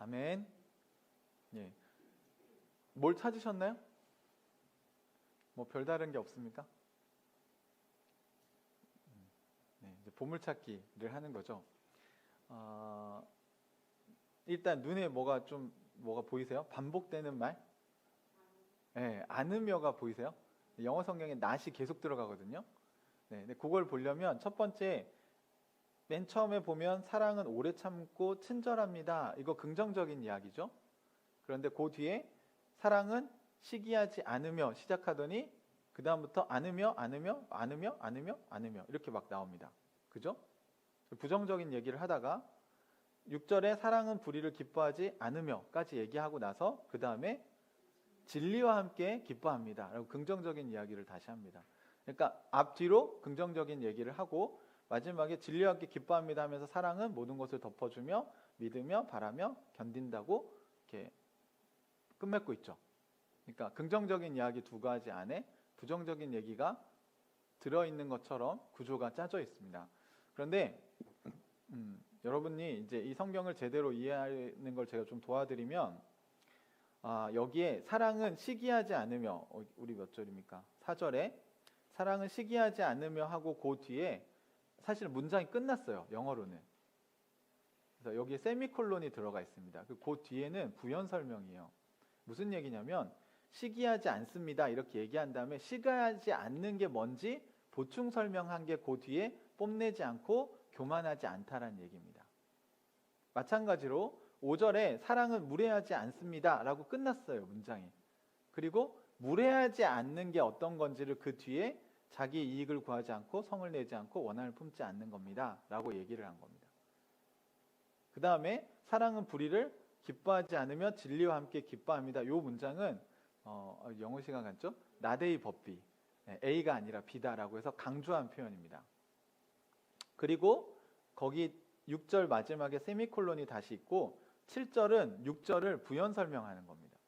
아멘. 예. 뭘 찾으셨나요? 뭐 별다른 게 없습니까? 네, 이제 보물찾기를 하는 거죠. 일단 눈에 뭐가 보이세요? 반복되는 말? 네, 않으며가 보이세요? 영어 성경에 not이 계속 들어가거든요. 네, 근데 그걸 보려면 첫 번째, 맨 처음에 보면 사랑은 오래 참고 친절합니다. 이거 긍정적인 이야기죠. 그런데 그 뒤에 사랑은 시기하지 않으며 시작하더니 그 다음부터 않으며 이렇게 막 나옵니다. 그죠? 부정적인 얘기를 하다가 6절에 사랑은 불의를 기뻐하지 않으며까지 얘기하고 나서 그 다음에 진리와 함께 기뻐합니다 라고 긍정적인 이야기를 다시 합니다. 그러니까 앞뒤로 긍정적인 얘기를 하고 마지막에 진리와 함께 기뻐합니다 하면서 사랑은 모든 것을 덮어주며 믿으며 바라며 견딘다고 이렇게 끝맺고 있죠. 그러니까 긍정적인 이야기 두 가지 안에 부정적인 얘기가 들어있는 것처럼 구조가 짜져 있습니다. 그런데 여러분이 이제 이 성경을 제대로 이해하는 걸 제가 좀 도와드리면, 여기에 사랑은 시기하지 않으며, 우리 몇 절입니까? 4절에 사랑은 시기하지 않으며 하고 그 뒤에 사실 문장이 끝났어요, 영어로는. 그래서 여기에 세미콜론이 들어가 있습니다. 그 뒤에는 부연 설명이에요. 무슨 얘기냐면 시기하지 않습니다 이렇게 얘기한 다음에 시기하지 않는 게 뭔지 보충 설명한 게 그 뒤에 뽐내지 않고 교만하지 않다라는 얘기입니다. 마찬가지로 5절에 사랑은 무례하지 않습니다 라고 끝났어요, 문장이. 그리고 무례하지 않는 게 어떤 건지를 그 뒤에 자기 이익을 구하지 않고 성을 내지 않고 원한을 품지 않는 겁니다 라고 얘기를 한 겁니다. 그 다음에 사랑은 불의를 기뻐하지 않으며 진리와 함께 기뻐합니다. 이 문장은 영어 시간 같죠? 나데이 법비, A가 아니라 B다라고 해서 강조한 표현입니다. 그리고 거기 6절 마지막에 세미콜론이 다시 있고 7절은 6절을 부연 설명하는 겁니다.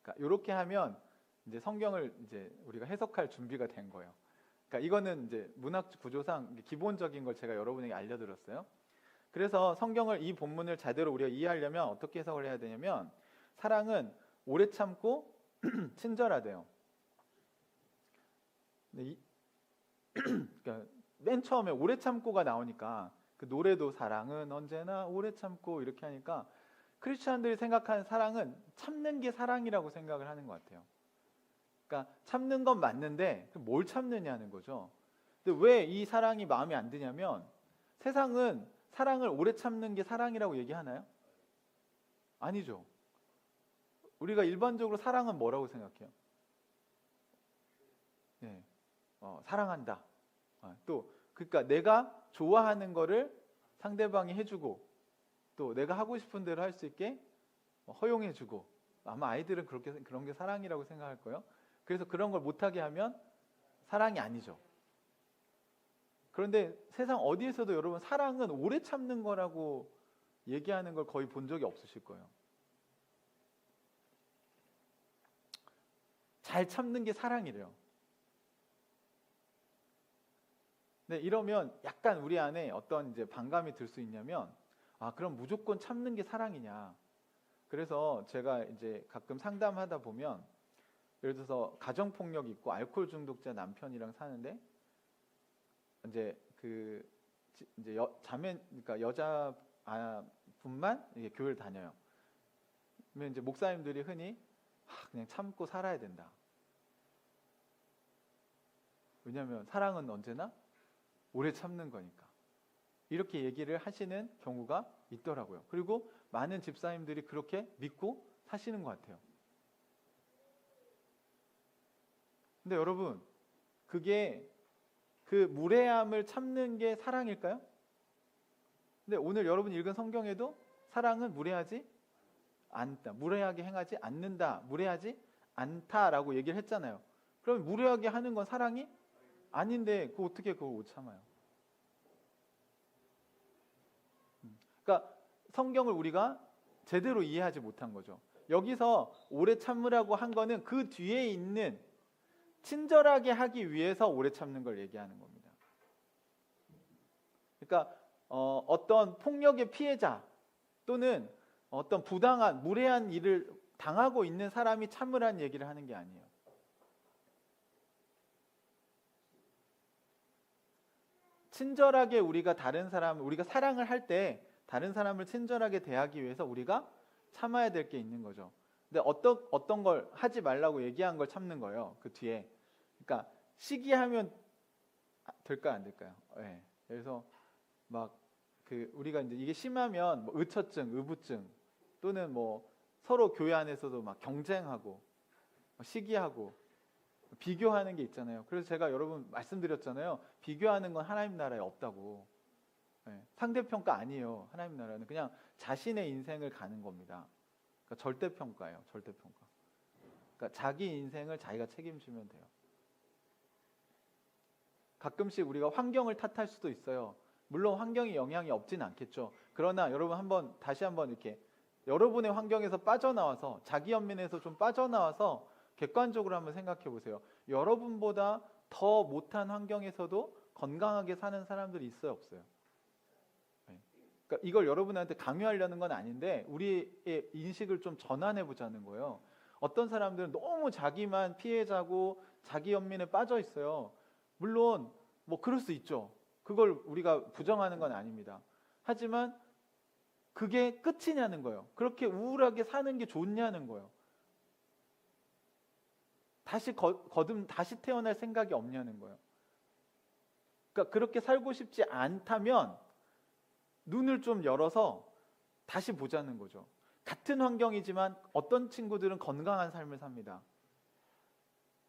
그러니까 이렇게 하면 이제 성경을 이제 우리가 해석할 준비가 된 거예요. 그러니까 이거는 이제 문학 구조상 기본적인 걸 제가 여러분에게 알려드렸어요. 그래서 성경을 이 본문을 제대로 우리가 이해하려면 어떻게 해석을 해야 되냐면 사랑은 오래 참고 친절하대요. 근데 그러니까 맨 처음에 오래 참고가 나오니까 그 노래도 사랑은 언제나 오래 참고 이렇게 하니까 크리스천들이 생각하는 사랑은 참는 게 사랑이라고 생각을 하는 것 같아요. 그러니까 참는 건 맞는데 뭘 참느냐는 거죠. 근데 왜 이 사랑이 마음에 안 드냐면 세상은 사랑을 오래 참는 게 사랑이라고 얘기하나요? 아니죠. 우리가 일반적으로 사랑은 뭐라고 생각해요? 네, 사랑한다. 또 그러니까 내가 좋아하는 거를 상대방이 해주고 또 내가 하고 싶은 대로 할 수 있게 허용해주고 아마 아이들은 그런 게 사랑이라고 생각할 거예요. 그래서 그런 걸 못하게 하면 사랑이 아니죠. 그런데 세상 어디에서도 여러분 사랑은 오래 참는 거라고 얘기하는 걸 거의 본 적이 없으실 거예요. 잘 참는 게 사랑이래요. 네, 이러면 약간 우리 안에 어떤 이제 반감이 들 수 있냐면 그럼 무조건 참는 게 사랑이냐. 그래서 제가 이제 가끔 상담하다 보면 예를 들어서 가정폭력이 있고 알코올 중독자 남편이랑 사는데 이제 자매 그러니까 여자 분만 이게 교회를 다녀요. 그러면 이제 목사님들이 흔히 그냥 참고 살아야 된다. 왜냐하면 사랑은 언제나 오래 참는 거니까. 이렇게 얘기를 하시는 경우가 있더라고요. 그리고 많은 집사님들이 그렇게 믿고 사시는 것 같아요. 근데 여러분, 그게 그 무례함을 참는 게 사랑일까요? 근데 오늘 여러분 읽은 성경에도 사랑은 무례하지 않다. 무례하게 행하지 않는다. 무례하지 않다라고 얘기를 했잖아요. 그럼 무례하게 하는 건 사랑이 아닌데 어떻게 그걸 못 참아요? 그러니까 성경을 우리가 제대로 이해하지 못한 거죠. 여기서 오래 참으라고 한 거는 그 뒤에 있는 친절하게 하기 위해서 오래 참는 걸 얘기하는 겁니다. 그러니까 어떤 폭력의 피해자 또는 어떤 부당한 무례한 일을 당하고 있는 사람이 참으라는 얘기를 하는 게 아니에요. 친절하게 우리가 우리가 사랑을 할 때 다른 사람을 친절하게 대하기 위해서 우리가 참아야 될 게 있는 거죠. 근데 어떤 걸 하지 말라고 얘기한 걸 참는 거예요. 그 뒤에. 그러니까 시기하면 될까요, 안 될까요? 네. 그래서 막 우리가 이제 이게 심하면 뭐 의처증, 의부증 또는 뭐 서로 교회 안에서도 막 경쟁하고 시기하고 비교하는 게 있잖아요. 그래서 제가 여러분 말씀드렸잖아요. 비교하는 건 하나님 나라에 없다고. 네. 상대평가 아니에요. 하나님 나라는 그냥 자신의 인생을 가는 겁니다. 그러니까 절대평가예요. 절대평가. 그러니까 자기 인생을 자기가 책임지면 돼요. 가끔씩 우리가 환경을 탓할 수도 있어요. 물론 환경이 영향이 없진 않겠죠. 그러나 여러분 다시 한번 이렇게 여러분의 환경에서 빠져나와서 자기 연민에서 좀 빠져나와서 객관적으로 한번 생각해 보세요. 여러분보다 더 못한 환경에서도 건강하게 사는 사람들이 있어요, 없어요? 네. 그러니까 이걸 여러분한테 강요하려는 건 아닌데 우리의 인식을 좀 전환해 보자는 거예요. 어떤 사람들은 너무 자기만 피해자고 자기 연민에 빠져 있어요. 물론 뭐 그럴 수 있죠. 그걸 우리가 부정하는 건 아닙니다. 하지만 그게 끝이냐는 거예요. 그렇게 우울하게 사는 게 좋냐는 거예요. 다시 태어날 생각이 없냐는 거예요. 그러니까 그렇게 살고 싶지 않다면 눈을 좀 열어서 다시 보자는 거죠. 같은 환경이지만 어떤 친구들은 건강한 삶을 삽니다.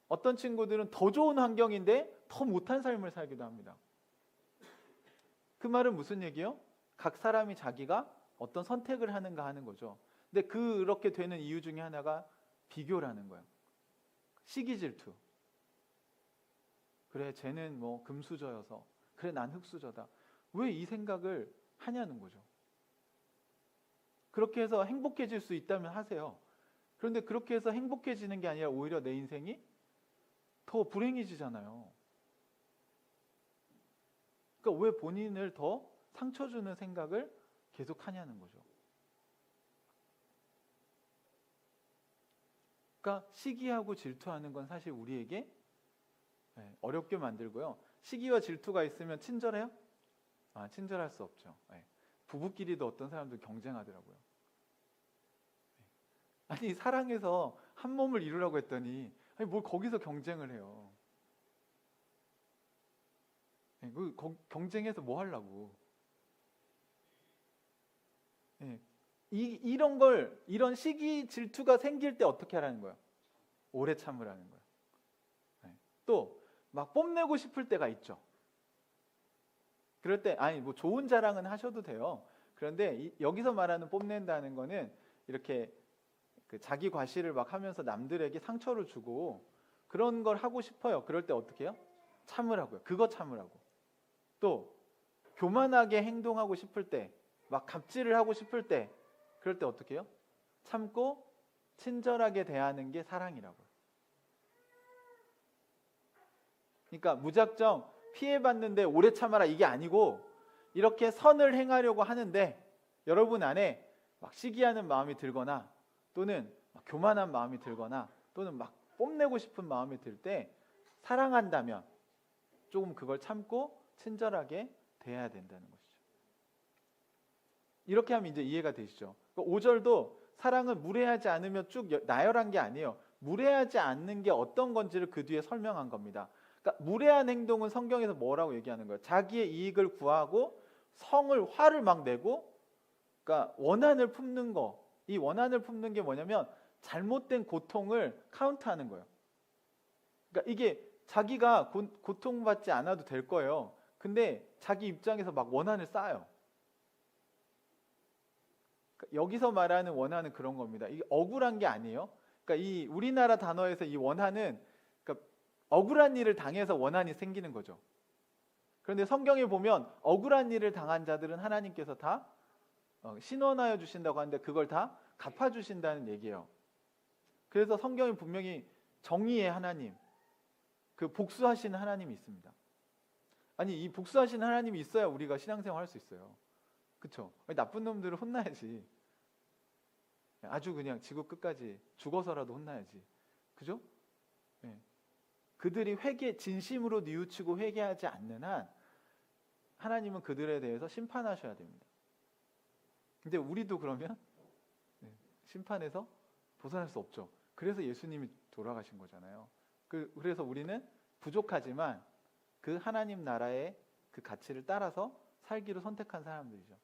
어떤 친구들은 더 좋은 환경인데 더 못한 삶을 살기도 합니다. 그 말은 무슨 얘기예요? 각 사람이 자기가 어떤 선택을 하는가 하는 거죠. 근데 그렇게 되는 이유 중에 하나가 비교라는 거예요. 시기 질투. 그래 쟤는 뭐 금수저여서 그래 난 흙수저다. 왜 이 생각을 하냐는 거죠. 그렇게 해서 행복해질 수 있다면 하세요. 그런데 그렇게 해서 행복해지는 게 아니라 오히려 내 인생이 더 불행해지잖아요. 그러니까 왜 본인을 더 상처 주는 생각을 계속 하냐는 거죠. 그러니까 시기하고 질투하는 건 사실 우리에게 어렵게 만들고요. 시기와 질투가 있으면 친절해요? 친절할 수 없죠. 부부끼리도 어떤 사람들 경쟁하더라고요. 아니 사랑해서 한 몸을 이루라고 했더니 아니 뭘 거기서 경쟁을 해요. 경쟁해서 뭐 하려고? 이런 시기 질투가 생길 때 어떻게 하라는 거예요? 오래 참으라는 거예요. 또 막 뽐내고 싶을 때가 있죠. 그럴 때 뭐 좋은 자랑은 하셔도 돼요. 그런데 여기서 말하는 뽐낸다는 거는 이렇게 그 자기 과시를 막 하면서 남들에게 상처를 주고 그런 걸 하고 싶어요. 그럴 때 어떻게 해요? 참으라고요. 그거 참으라고. 또 교만하게 행동하고 싶을 때, 막 갑질을 하고 싶을 때, 그럴 때 어떻게 해요? 참고 친절하게 대하는 게 사랑이라고요. 그러니까 무작정 피해봤는데 오래 참아라 이게 아니고 이렇게 선을 행하려고 하는데 여러분 안에 막 시기하는 마음이 들거나 또는 막 교만한 마음이 들거나 또는 막 뽐내고 싶은 마음이 들 때 사랑한다면 조금 그걸 참고 친절하게 대해야 된다는 것이죠. 이렇게 하면 이제 이해가 되시죠? 5절도 사랑은 무례하지 않으며 쭉 나열한 게 아니에요. 무례하지 않는 게 어떤 건지를 그 뒤에 설명한 겁니다. 그러니까 무례한 행동은 성경에서 뭐라고 얘기하는 거예요? 자기의 이익을 구하고 화를 막 내고 그러니까 원한을 품는 거. 이 원한을 품는 게 뭐냐면 잘못된 고통을 카운트하는 거예요. 그러니까 이게 자기가 고통받지 않아도 될 거예요. 근데 자기 입장에서 막 원한을 쌓아요. 그러니까 여기서 말하는 원한은 그런 겁니다. 이게 억울한 게 아니에요. 그러니까 이 우리나라 단어에서 이 원한은 그러니까 억울한 일을 당해서 원한이 생기는 거죠. 그런데 성경에 보면 억울한 일을 당한 자들은 하나님께서 다 신원하여 주신다고 하는데 그걸 다 갚아주신다는 얘기예요. 그래서 성경이 분명히 정의의 하나님, 그 복수하시는 하나님이 있습니다. 아니 이 복수하시는 하나님이 있어야 우리가 신앙생활 할 수 있어요. 그렇죠? 나쁜 놈들을 혼나야지. 아주 그냥 지구 끝까지 죽어서라도 혼나야지. 그죠? 그들이 진심으로 뉘우치고 회개하지 않는 한 하나님은 그들에 대해서 심판하셔야 됩니다. 근데 우리도 그러면 심판에서 벗어날 수 없죠. 그래서 예수님이 돌아가신 거잖아요. 그래서 우리는 부족하지만 그 하나님 나라의 그 가치를 따라서 살기로 선택한 사람들이죠.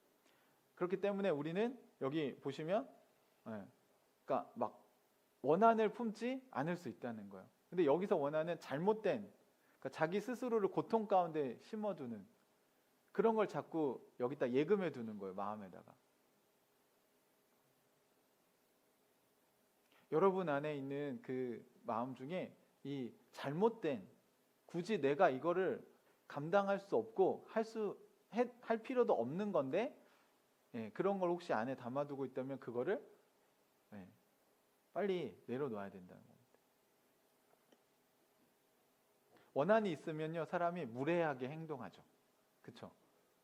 그렇기 때문에 우리는 여기 보시면 그러니까 막 원한을 품지 않을 수 있다는 거예요. 근데 여기서 원한은 잘못된 그러니까 자기 스스로를 고통 가운데 심어두는 그런 걸 자꾸 여기다 예금해 두는 거예요. 마음에다가. 여러분 안에 있는 그 마음 중에 이 잘못된 굳이 내가 이거를 감당할 수 없고 할 필요도 없는 건데 그런 걸 혹시 안에 담아두고 있다면 그거를 빨리 내려놓아야 된다는 겁니다. 원한이 있으면요 사람이 무례하게 행동하죠. 그렇죠?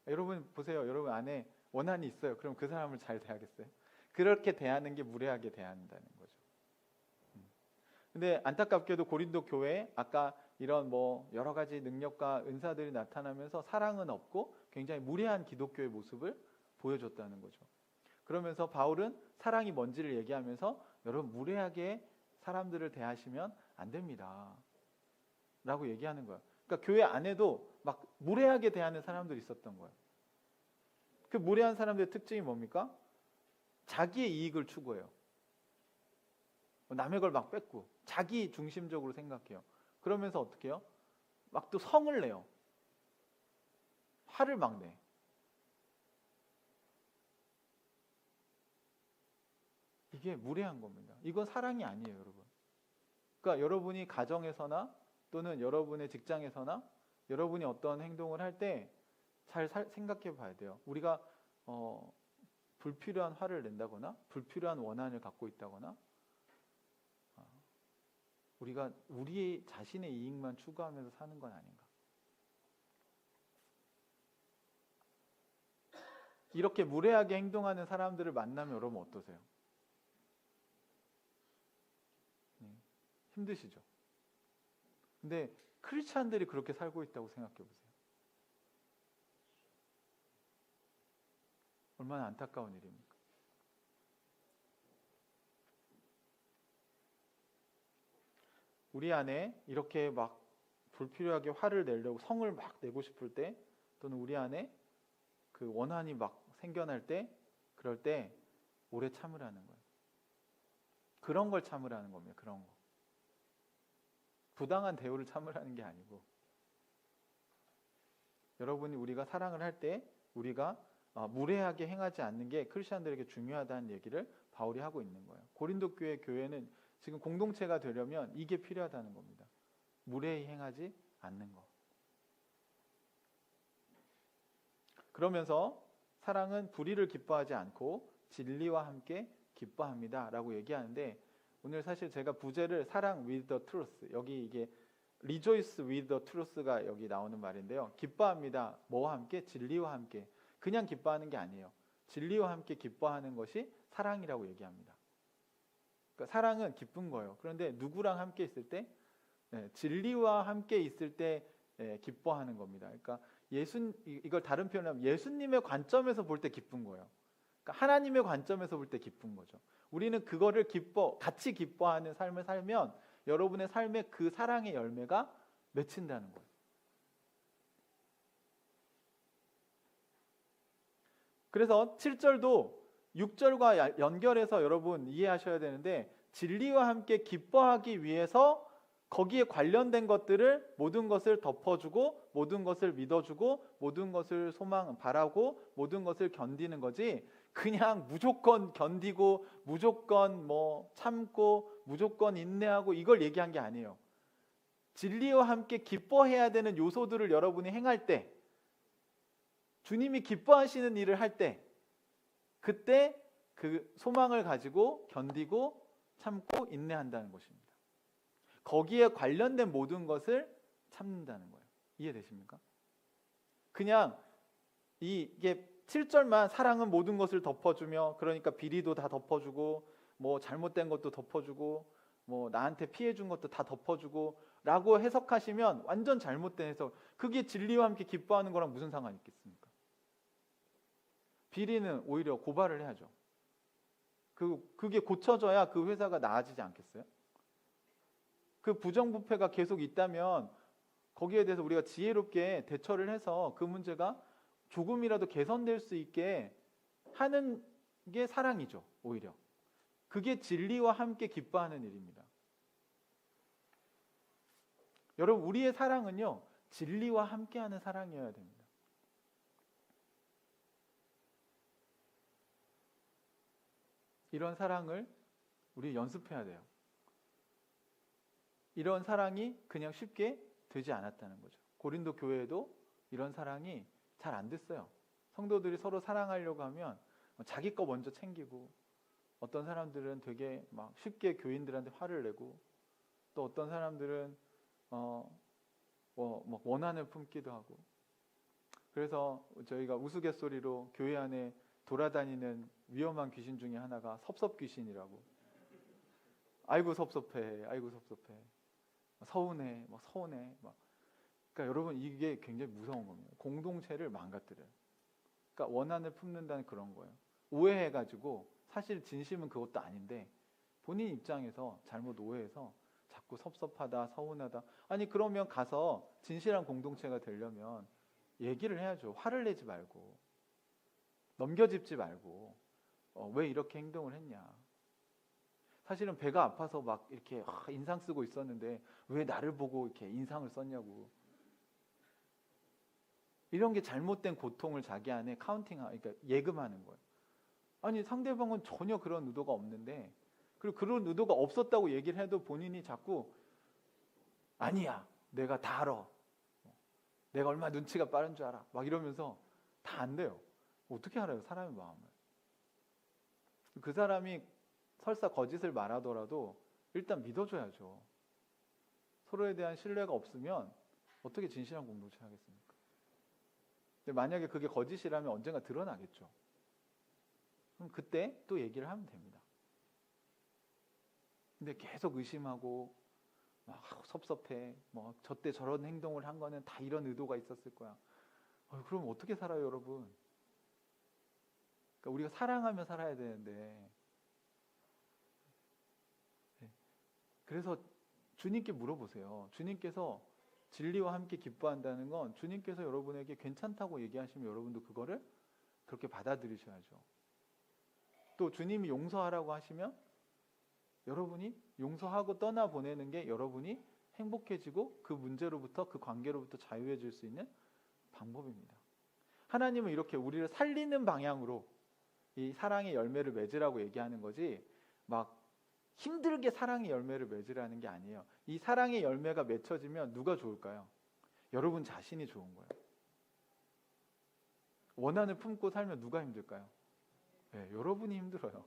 여러분 보세요. 여러분 안에 원한이 있어요. 그럼 그 사람을 잘 대하겠어요? 그렇게 대하는 게 무례하게 대한다는 거죠. 근데 안타깝게도 고린도 교회에 아까 이런 뭐 여러 가지 능력과 은사들이 나타나면서 사랑은 없고 굉장히 무례한 기독교의 모습을 보여줬다는 거죠. 그러면서 바울은 사랑이 뭔지를 얘기하면서 여러분 무례하게 사람들을 대하시면 안 됩니다. 라고 얘기하는 거예요. 그러니까 교회 안에도 막 무례하게 대하는 사람들이 있었던 거예요. 그 무례한 사람들의 특징이 뭡니까? 자기의 이익을 추구해요. 남의 걸 막 뺏고 자기 중심적으로 생각해요. 그러면서 어떻게 해요? 막 또 성을 내요. 화를 막 내. 이게 무례한 겁니다. 이건 사랑이 아니에요, 여러분. 그러니까 여러분이 가정에서나 또는 여러분의 직장에서나 여러분이 어떤 행동을 할 때 잘 생각해 봐야 돼요. 우리가 불필요한 화를 낸다거나 불필요한 원한을 갖고 있다거나 우리가 우리 자신의 이익만 추구하면서 사는 건 아닌가. 이렇게 무례하게 행동하는 사람들을 만나면 여러분 어떠세요? 힘드시죠? 근데 크리스찬들이 그렇게 살고 있다고 생각해 보세요. 얼마나 안타까운 일입니까? 우리 안에 이렇게 막 불필요하게 화를 내려고 성을 막 내고 싶을 때, 또는 우리 안에 그 원한이 막 생겨날 때, 그럴 때 오래 참으라는 거예요. 그런 걸 참으라는 겁니다. 그런 거. 부당한 대우를 참으라는 게 아니고, 여러분이 우리가 사랑을 할 때 우리가 무례하게 행하지 않는 게 크리스천들에게 중요하다는 얘기를 바울이 하고 있는 거예요. 고린도 교회는 지금 공동체가 되려면 이게 필요하다는 겁니다. 무례히 행하지 않는 것. 그러면서 사랑은 불의를 기뻐하지 않고 진리와 함께 기뻐합니다 라고 얘기하는데, 오늘 사실 제가 부제를 사랑 with the truth, 여기 이게 rejoice with the truth가 여기 나오는 말인데요. 기뻐합니다. 뭐와 함께? 진리와 함께. 그냥 기뻐하는 게 아니에요. 진리와 함께 기뻐하는 것이 사랑이라고 얘기합니다. 그러니까 사랑은 기쁜 거예요. 그런데 누구랑 함께 있을 때? 진리와 함께 있을 때 기뻐하는 겁니다. 그러니까 이걸 다른 표현으로 하면 예수님의 관점에서 볼 때 기쁜 거예요. 그러니까 하나님의 관점에서 볼 때 기쁜 거죠. 우리는 그거를 같이 기뻐하는 삶을 살면 여러분의 삶에 그 사랑의 열매가 맺힌다는 거예요. 그래서 7절도 6절과 연결해서 여러분 이해하셔야 되는데, 진리와 함께 기뻐하기 위해서 거기에 관련된 것들을, 모든 것을 덮어주고 모든 것을 믿어주고 모든 것을 바라고 모든 것을 견디는 거지, 그냥 무조건 견디고 무조건 참고 무조건 인내하고 이걸 얘기한 게 아니에요. 진리와 함께 기뻐해야 되는 요소들을 여러분이 행할 때, 주님이 기뻐하시는 일을 할 때, 그때 그 소망을 가지고 견디고 참고 인내한다는 것입니다. 거기에 관련된 모든 것을 참는다는 거예요. 이해되십니까? 그냥 이게 7절만 사랑은 모든 것을 덮어주며, 그러니까 비리도 다 덮어주고 잘못된 것도 덮어주고 나한테 피해준 것도 다 덮어주고 라고 해석하시면 완전 잘못된 해석. 그게 진리와 함께 기뻐하는 거랑 무슨 상관이 있겠습니까? 비리는 오히려 고발을 해야죠. 그게 고쳐져야 그 회사가 나아지지 않겠어요? 그 부정부패가 계속 있다면 거기에 대해서 우리가 지혜롭게 대처를 해서 그 문제가 조금이라도 개선될 수 있게 하는 게 사랑이죠. 오히려 그게 진리와 함께 기뻐하는 일입니다. 여러분, 우리의 사랑은요, 진리와 함께하는 사랑이어야 됩니다. 이런 사랑을 우리 연습해야 돼요. 이런 사랑이 그냥 쉽게 되지 않았다는 거죠. 고린도 교회에도 이런 사랑이 잘 안 됐어요. 성도들이 서로 사랑하려고 하면 자기 거 먼저 챙기고, 어떤 사람들은 되게 막 쉽게 교인들한테 화를 내고, 또 어떤 사람들은 원한을 품기도 하고. 그래서 저희가 우스갯소리로 교회 안에 돌아다니는 위험한 귀신 중에 하나가 섭섭귀신이라고. 아이고 섭섭해, 아이고 섭섭해, 서운해, 서운해. 그러니까 여러분, 이게 굉장히 무서운 겁니다. 공동체를 망가뜨려요. 그러니까 원한을 품는다는 그런 거예요. 오해해가지고 사실 진심은 그것도 아닌데 본인 입장에서 잘못 오해해서 자꾸 섭섭하다, 서운하다. 아니, 그러면 가서 진실한 공동체가 되려면 얘기를 해야죠. 화를 내지 말고, 넘겨짚지 말고, 왜 이렇게 행동을 했냐. 사실은 배가 아파서 막 이렇게 인상 쓰고 있었는데 왜 나를 보고 이렇게 인상을 썼냐고. 이런 게 잘못된 고통을 자기 안에 그러니까 예금하는 거예요. 아니, 상대방은 전혀 그런 의도가 없는데, 그리고 그런 의도가 없었다고 얘기를 해도 본인이 자꾸 아니야, 내가 다 알아, 내가 얼마나 눈치가 빠른 줄 알아. 막 이러면서 다 안 돼요. 어떻게 알아요? 사람의 마음을. 그 사람이 설사 거짓을 말하더라도 일단 믿어줘야죠. 서로에 대한 신뢰가 없으면 어떻게 진실한 공동체 하겠습니까? 근데 만약에 그게 거짓이라면 언젠가 드러나겠죠. 그럼 그때 또 얘기를 하면 됩니다. 근데 계속 의심하고 막 섭섭해. 뭐 저때 저런 행동을 한 거는 다 이런 의도가 있었을 거야. 그럼 어떻게 살아요, 여러분? 그러니까 우리가 사랑하며 살아야 되는데. 그래서 주님께 물어보세요. 주님께서 진리와 함께 기뻐한다는 건 주님께서 여러분에게 괜찮다고 얘기하시면 여러분도 그거를 그렇게 받아들이셔야죠. 또 주님이 용서하라고 하시면 여러분이 용서하고 떠나보내는 게 여러분이 행복해지고 그 문제로부터, 그 관계로부터 자유해질 수 있는 방법입니다. 하나님은 이렇게 우리를 살리는 방향으로 이 사랑의 열매를 맺으라고 얘기하는 거지 막 힘들게 사랑의 열매를 맺으라는 게 아니에요. 이 사랑의 열매가 맺혀지면 누가 좋을까요? 여러분 자신이 좋은 거예요. 원한을 품고 살면 누가 힘들까요? 네, 여러분이 힘들어요.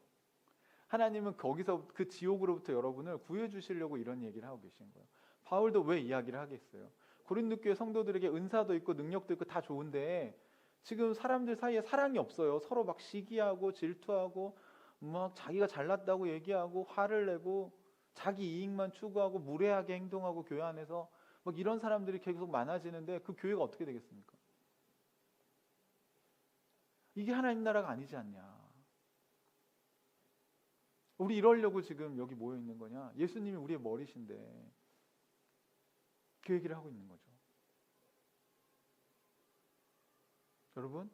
하나님은 거기서 그 지옥으로부터 여러분을 구해 주시려고 이런 얘기를 하고 계신 거예요. 바울도 왜 이야기를 하겠어요? 고린도 교회 성도들에게 은사도 있고 능력도 있고 다 좋은데 지금 사람들 사이에 사랑이 없어요. 서로 막 시기하고 질투하고 막 자기가 잘났다고 얘기하고 화를 내고 자기 이익만 추구하고 무례하게 행동하고 교회 안에서 막 이런 사람들이 계속 많아지는데 그 교회가 어떻게 되겠습니까? 이게 하나님 나라가 아니지 않냐. 우리 이러려고 지금 여기 모여 있는 거냐? 예수님이 우리의 머리신데 그 얘기를 하고 있는 거죠. 여러분,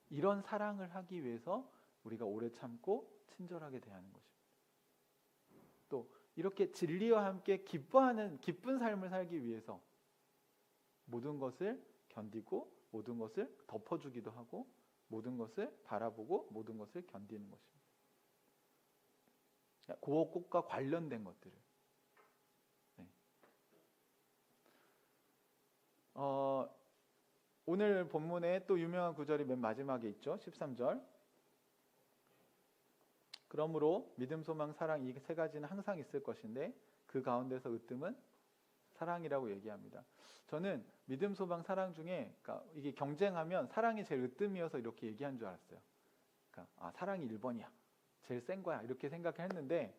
이런 사랑을 하기 위해서 우리가 오래 참고 친절하게 대하는 것입니다. 또 이렇게 진리와 함께 기뻐하는 기쁜 삶을 살기 위해서 모든 것을 견디고 모든 것을 덮어주기도 하고 모든 것을 바라보고 모든 것을 견디는 것입니다. 그것과 관련된 것들을. 네. 오늘 본문에 또 유명한 구절이 맨 마지막에 있죠. 13절. 그러므로 믿음, 소망, 사랑 이 세 가지는 항상 있을 것인데 그 가운데서 으뜸은 사랑이라고 얘기합니다. 저는 믿음, 소망, 사랑 중에 그러니까 이게 경쟁하면 사랑이 제일 으뜸이어서 이렇게 얘기한 줄 알았어요. 그러니까 사랑이 1번이야. 제일 센 거야. 이렇게 생각했는데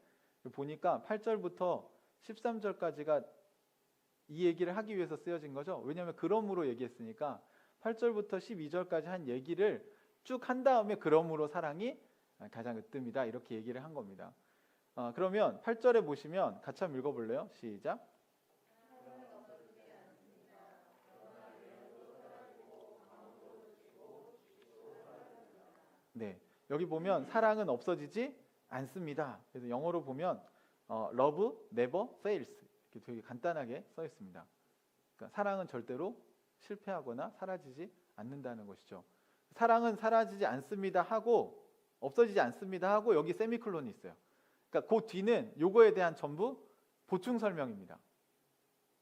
보니까 8절부터 13절까지가 이 얘기를 하기 위해서 쓰여진 거죠. 왜냐하면 그러므로 얘기했으니까 8절부터 12절까지 한 얘기를 쭉 한 다음에 그러므로 사랑이 가장 으뜸이다 이렇게 얘기를 한 겁니다. 그러면 8절에 보시면 같이 한번 읽어볼래요? 시작. 네, 여기 보면 사랑은 없어지지 않습니다. 그래서 영어로 보면 love never fails 이렇게 되게 간단하게 써 있습니다. 그러니까 사랑은 절대로 실패하거나 사라지지 않는다는 것이죠. 사랑은 사라지지 않습니다 하고 없어지지 않습니다 하고 여기 세미콜론이 있어요. 그러니까 그 뒤는 요거에 대한 전부 보충 설명입니다.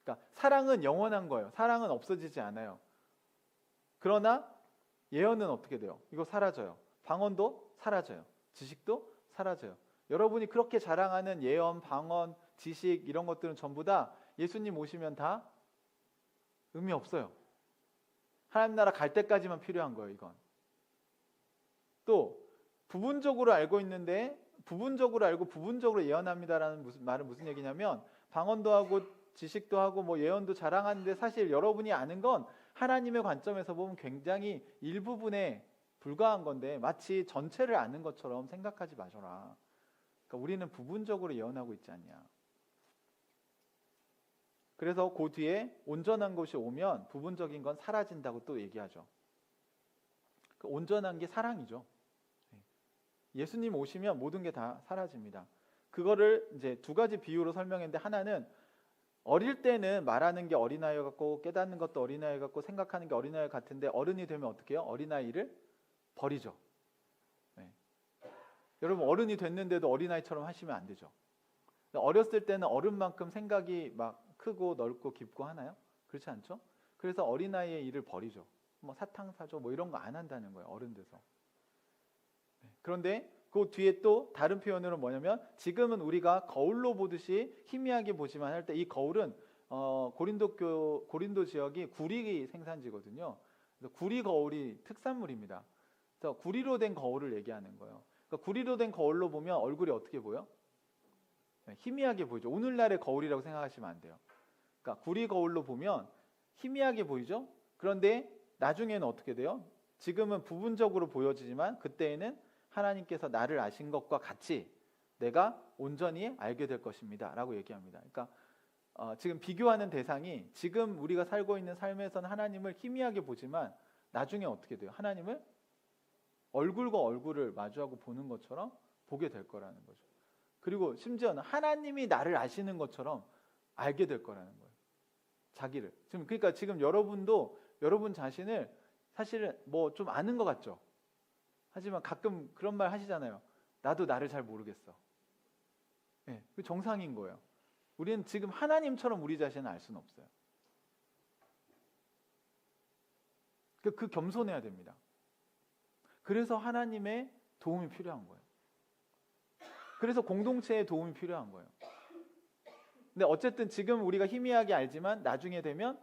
그러니까 사랑은 영원한 거예요. 사랑은 없어지지 않아요. 그러나 예언은 어떻게 돼요? 이거 사라져요. 방언도 사라져요. 지식도 사라져요. 여러분이 그렇게 자랑하는 예언, 방언, 지식 이런 것들은 전부 다 예수님 오시면 다 의미 없어요. 하나님 나라 갈 때까지만 필요한 거예요. 이건. 또 부분적으로 알고 있는데 부분적으로 알고 부분적으로 예언합니다라는 말은 무슨 얘기냐면 방언도 하고 지식도 하고 뭐 예언도 자랑하는데 사실 여러분이 아는 건 하나님의 관점에서 보면 굉장히 일부분에 불과한 건데 마치 전체를 아는 것처럼 생각하지 마셔라. 그러니까 우리는 부분적으로 예언하고 있지 않냐. 그래서 그 뒤에 온전한 것이 오면 부분적인 건 사라진다고 또 얘기하죠. 그 온전한 게 사랑이죠. 예수님 오시면 모든 게 다 사라집니다. 그거를 이제 두 가지 비유로 설명했는데 하나는 어릴 때는 말하는 게 어린아이 같고 깨닫는 것도 어린아이 같고 생각하는 게 어린아이 같은데 어른이 되면 어떻게 해요? 어린아이를 버리죠. 네. 여러분 어른이 됐는데도 어린아이처럼 하시면 안 되죠. 어렸을 때는 어른만큼 생각이 막 크고 넓고 깊고 하나요? 그렇지 않죠? 그래서 어린아이의 일을 버리죠. 뭐 사탕 사줘 뭐 이런 거 안 한다는 거예요. 어른 돼서. 그런데 그 뒤에 또 다른 표현으로 뭐냐면 지금은 우리가 거울로 보듯이 희미하게 보지만 할 때 이 거울은 고린도 지역이 구리 생산지거든요. 그래서 구리 거울이 특산물입니다. 그래서 구리로 된 거울을 얘기하는 거예요. 그러니까 구리로 된 거울로 보면 얼굴이 어떻게 보여? 네, 희미하게 보이죠. 오늘날의 거울이라고 생각하시면 안 돼요. 그러니까 구리 거울로 보면 희미하게 보이죠. 그런데 나중에는 어떻게 돼요? 지금은 부분적으로 보여지지만 그때에는 하나님께서 나를 아신 것과 같이 내가 온전히 알게 될 것입니다 라고 얘기합니다. 그러니까 지금 비교하는 대상이 지금 우리가 살고 있는 삶에서는 하나님을 희미하게 보지만 나중에 어떻게 돼요? 하나님을 얼굴과 얼굴을 마주하고 보는 것처럼 보게 될 거라는 거죠. 그리고 심지어는 하나님이 나를 아시는 것처럼 알게 될 거라는 거예요. 자기를. 그러니까 지금 여러분도 여러분 자신을 사실은 뭐 좀 아는 것 같죠? 하지만 가끔 그런 말 하시잖아요. 나도 나를 잘 모르겠어. 네, 그 정상인 거예요. 우리는 지금 하나님처럼 우리 자신을 알 수는 없어요. 그 겸손해야 됩니다. 그래서 하나님의 도움이 필요한 거예요. 그래서 공동체의 도움이 필요한 거예요. 근데 어쨌든 지금 우리가 희미하게 알지만 나중에 되면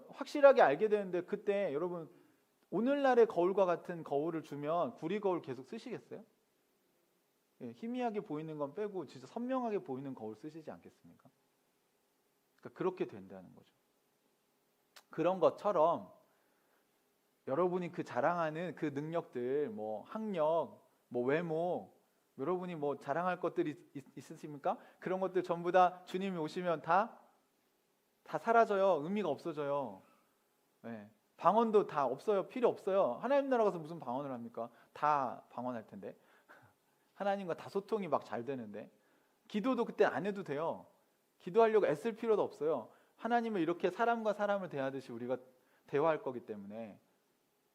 확실하게 알게 되는데 그때 여러분 오늘날의 거울과 같은 거울을 주면 구리 거울 계속 쓰시겠어요? 예, 희미하게 보이는 건 빼고 진짜 선명하게 보이는 거울 쓰시지 않겠습니까? 그러니까 그렇게 된다는 거죠. 그런 것처럼 여러분이 그 자랑하는 그 능력들, 뭐 학력, 뭐 외모, 여러분이 뭐 자랑할 것들이 있으십니까? 그런 것들 전부 다 주님이 오시면 다 사라져요. 의미가 없어져요. 네. 방언도 다 없어요. 필요 없어요. 하나님 나라 가서 무슨 방언을 합니까? 다 방언할 텐데. 하나님과 다 소통이 막 잘 되는데. 기도도 그때 안 해도 돼요. 기도하려고 애쓸 필요도 없어요. 하나님을 이렇게 사람과 사람을 대하듯이 우리가 대화할 거기 때문에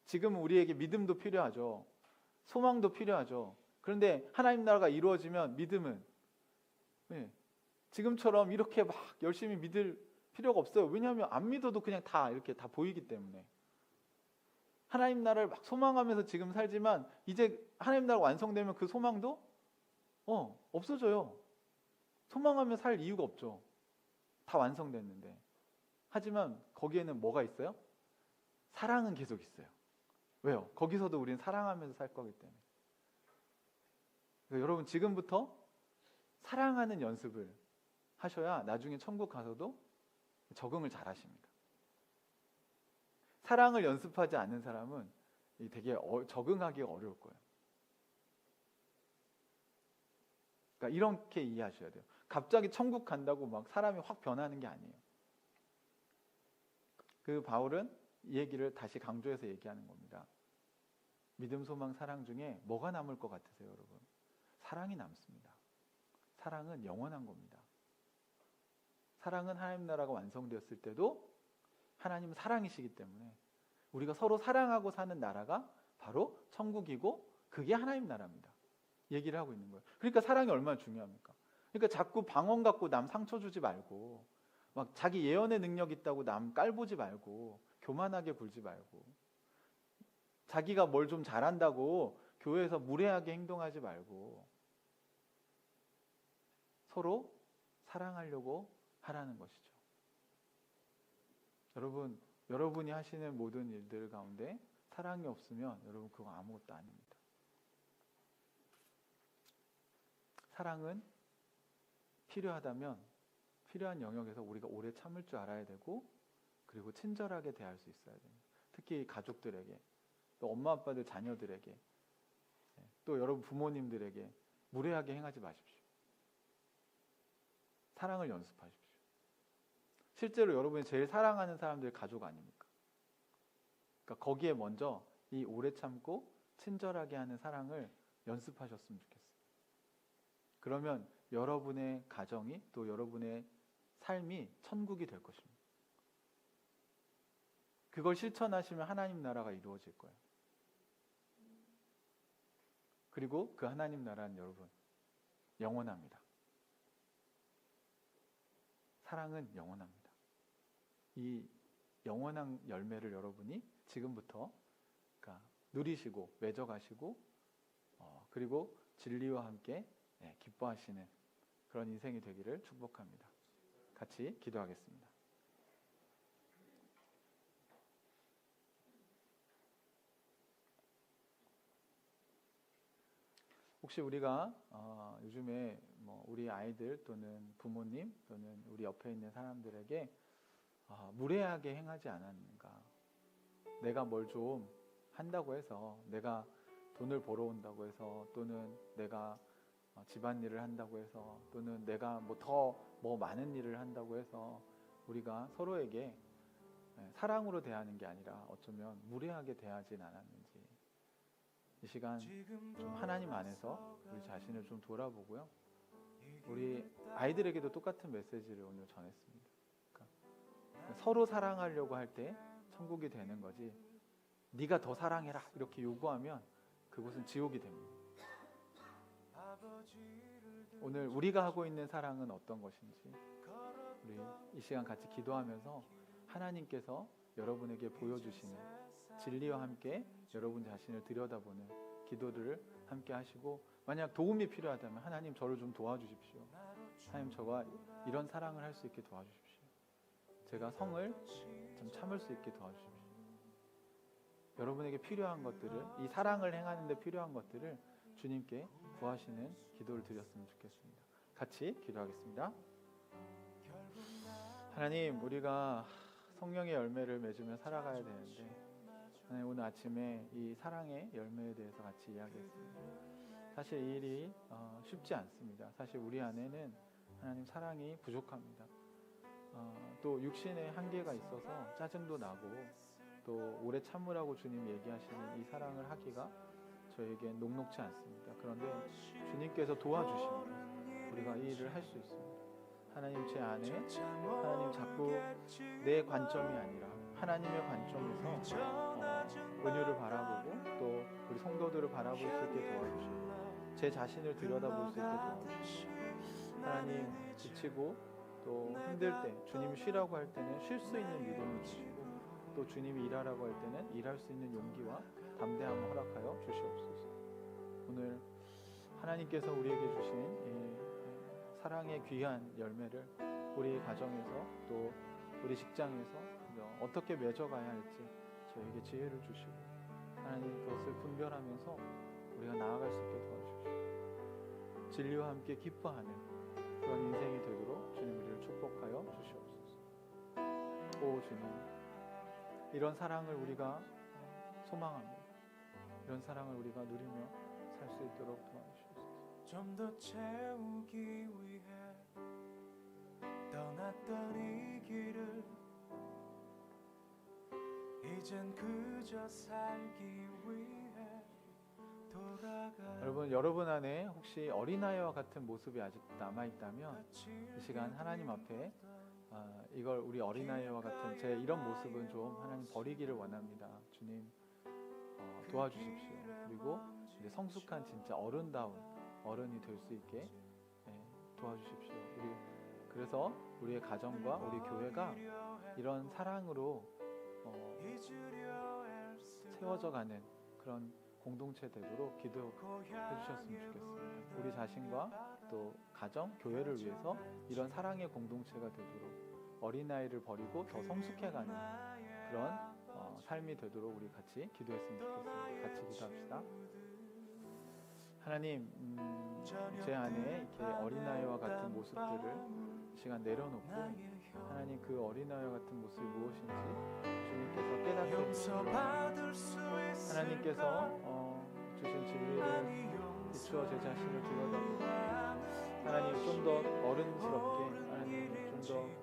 지금 우리에게 믿음도 필요하죠. 소망도 필요하죠. 그런데 하나님 나라가 이루어지면 믿음은 지금처럼 이렇게 막 열심히 믿을 필요가 없어요. 왜냐하면 안 믿어도 그냥 다 이렇게 다 보이기 때문에. 하나님 나라를 막 소망하면서 지금 살지만 이제 하나님 나라가 완성되면 그 소망도 없어져요. 소망하며 살 이유가 없죠. 다 완성됐는데. 하지만 거기에는 뭐가 있어요? 사랑은 계속 있어요. 왜요? 거기서도 우리는 사랑하면서 살 거기 때문에. 그래서 여러분 지금부터 사랑하는 연습을 하셔야 나중에 천국 가서도 적응을 잘 하십니다. 사랑을 연습하지 않는 사람은 되게 적응하기가 어려울 거예요. 그러니까 이렇게 이해하셔야 돼요. 갑자기 천국 간다고 막 사람이 확 변하는 게 아니에요. 그 바울은 이 얘기를 다시 강조해서 얘기하는 겁니다. 믿음, 소망, 사랑 중에 뭐가 남을 것 같으세요, 여러분? 사랑이 남습니다. 사랑은 영원한 겁니다. 사랑은 하나님 나라가 완성되었을 때도 하나님은 사랑이시기 때문에 우리가 서로 사랑하고 사는 나라가 바로 천국이고 그게 하나님 나라입니다. 얘기를 하고 있는 거예요. 그러니까 사랑이 얼마나 중요합니까? 그러니까 자꾸 방언 갖고 남 상처 주지 말고 막 자기 예언의 능력 있다고 남 깔보지 말고 교만하게 굴지 말고 자기가 뭘 좀 잘한다고 교회에서 무례하게 행동하지 말고 서로 사랑하려고 하라는 것이죠. 여러분이 하시는 모든 일들 가운데 사랑이 없으면 여러분 그거 아무것도 아닙니다. 사랑은 필요하다면 필요한 영역에서 우리가 오래 참을 줄 알아야 되고 그리고 친절하게 대할 수 있어야 됩니다. 특히 가족들에게 또 엄마 아빠들 자녀들에게 또 여러분 부모님들에게 무례하게 행하지 마십시오. 사랑을 연습하십시오. 실제로 여러분이 제일 사랑하는 사람들이 가족 아닙니까? 그러니까 거기에 먼저 이 오래 참고 친절하게 하는 사랑을 연습하셨으면 좋겠어요. 그러면 여러분의 가정이 또 여러분의 삶이 천국이 될 것입니다. 그걸 실천하시면 하나님 나라가 이루어질 거예요. 그리고 그 하나님 나라는 여러분 영원합니다. 사랑은 영원합니다. 이 영원한 열매를 여러분이 지금부터 그러니까 누리시고 맺어가시고 그리고 진리와 함께 기뻐하시는 그런 인생이 되기를 축복합니다. 같이 기도하겠습니다. 혹시 우리가 요즘에 뭐 우리 아이들 또는 부모님 또는 우리 옆에 있는 사람들에게 무례하게 행하지 않았는가? 내가 뭘 좀 한다고 해서, 내가 돈을 벌어온다고 해서, 또는 내가 집안일을 한다고 해서, 또는 내가 뭐 많은 일을 한다고 해서 우리가 서로에게 사랑으로 대하는 게 아니라 어쩌면 무례하게 대하진 않았는지, 이 시간 좀 하나님 안에서 우리 자신을 좀 돌아보고요. 우리 아이들에게도 똑같은 메시지를 오늘 전했습니다. 그러니까 서로 사랑하려고 할 때 천국이 되는 거지, 네가 더 사랑해라 이렇게 요구하면 그곳은 지옥이 됩니다. 오늘 우리가 하고 있는 사랑은 어떤 것인지 우리 이 시간 같이 기도하면서 하나님께서 여러분에게 보여주시는 진리와 함께 여러분 자신을 들여다보는 기도를 함께 하시고, 만약 도움이 필요하다면 하나님 저를 좀 도와주십시오. 하나님 저가 이런 사랑을 할 수 있게 도와주십시오. 제가 성을 좀 참을 수 있게 도와주십시오. 여러분에게 필요한 것들을, 이 사랑을 행하는 데 필요한 것들을 주님께 구하시는 기도를 드렸으면 좋겠습니다. 같이 기도하겠습니다. 하나님, 우리가 성령의 열매를 맺으며 살아가야 되는데, 하나님 오늘 아침에 이 사랑의 열매에 대해서 같이 이야기했습니다. 사실 이 일이 쉽지 않습니다. 사실 우리 안에는 하나님 사랑이 부족합니다. 또 육신의 한계가 있어서 짜증도 나고, 또 오래 참으라고 주님 얘기하시는 이 사랑을 하기가 저에겐 녹록지 않습니다. 그런데 주님께서 도와주시면 우리가 이 일을 할 수 있습니다. 하나님, 제 안에 하나님 자꾸 내 관점이 아니라 하나님의 관점에서 은유를 바라보고 또 우리 성도들을 바라볼 수 있게 도와주시고, 제 자신을 들여다볼 수 있게 도와주시고, 하나님 지치고 또 힘들 때 주님이 쉬라고 할 때는 쉴 수 있는 믿음을 주시고, 또 주님이 일하라고 할 때는 일할 수 있는 용기와 담대함을 허락하여 주시옵소서. 오늘 하나님께서 우리에게 주신 이 사랑의 귀한 열매를 우리 가정에서 또 우리 직장에서 어떻게 맺어가야 할지 저에게 지혜를 주시고, 하나님 그것을 분별하면서 우리가 나아갈 수 있게 도와주십시오. 진리와 함께 기뻐하는 그런 인생이 되도록 주님 우리를 축복하여 주시옵소서. 오 주님, 이런 사랑을 우리가 소망합니다. 이런 사랑을 우리가 누리며 살 수 있도록 도와주시옵소서. 좀 더 채우기 위해 떠났던 이 길을 이젠 그저 살기 위해 돌아가. 여러분 안에 혹시 어린아이와 같은 모습이 아직 남아있다면 이 시간 하나님 앞에 이걸 우리 어린아이와 같은 제 이런 모습은 좀 하나님 버리기를 원합니다. 주님 도와주십시오. 그리고 이제 성숙한 진짜 어른다운 어른이 될 수 있게 도와주십시오. 그래서 우리의 가정과 우리 교회가 이런 사랑으로 채워져 가는 그런 공동체 되도록 기도해 주셨으면 좋겠습니다. 우리 자신과 또 가정, 교회를 위해서 이런 사랑의 공동체가 되도록 어린아이를 버리고 더 성숙해가는 그런 삶이 되도록 우리 같이 기도했으면 좋겠습니다. 같이 기도합시다. 하나님, 제 안에 이렇게 어린아이와 같은 모습들을 이 시간 내려놓고, 하나님 그 어린아이와 같은 모습이 무엇인지 주님께서 깨닫게 해주시고, 하나님께서 주신 진리를 비추어 제 자신을 들여다보고, 하나님 좀 더 어른스럽게, 하나님 좀 더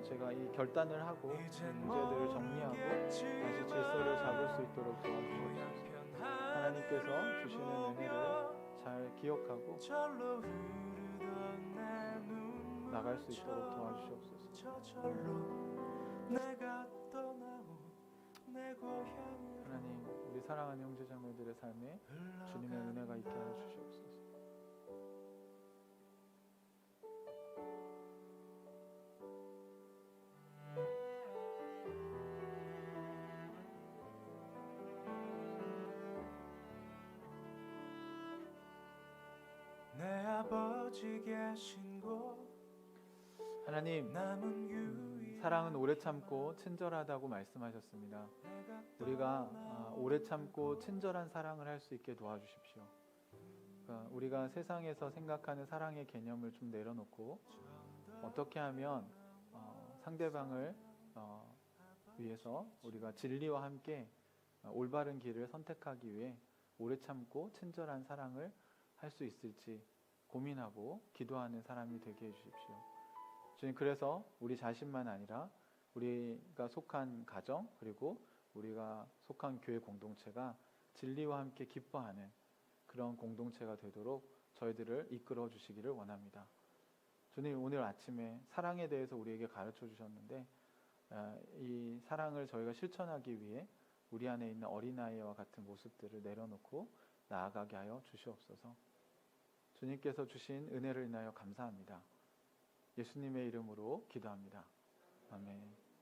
제가 이 결단을 하고 문제들을 정리하고 다시 질서를 잡을 수 있도록 도와주시옵소서. 하나님께서 주시는 은혜를 잘 기억하고 나갈 수 있도록 도와주시옵소서. 하나님, 우리 사랑하는 형제자매들의 삶에 주님의 은혜가 있게 하여 주시옵소서. 아버지 계신 곳 하나님, 남은 유일 사랑은 오래 참고 친절하다고 말씀하셨습니다. 우리가 오래 참고 친절한 사랑을 할 수 있게 도와주십시오. 그러니까 우리가 세상에서 생각하는 사랑의 개념을 좀 내려놓고 어떻게 하면 상대방을 위해서 우리가 진리와 함께 올바른 길을 선택하기 위해 오래 참고 친절한 사랑을 할 수 있을지 고민하고 기도하는 사람이 되게 해주십시오. 주님, 그래서 우리 자신만 아니라 우리가 속한 가정 그리고 우리가 속한 교회 공동체가 진리와 함께 기뻐하는 그런 공동체가 되도록 저희들을 이끌어 주시기를 원합니다. 주님, 오늘 아침에 사랑에 대해서 우리에게 가르쳐 주셨는데 이 사랑을 저희가 실천하기 위해 우리 안에 있는 어린아이와 같은 모습들을 내려놓고 나아가게 하여 주시옵소서. 주님께서 주신 은혜를 인하여 감사합니다. 예수님의 이름으로 기도합니다. 아멘.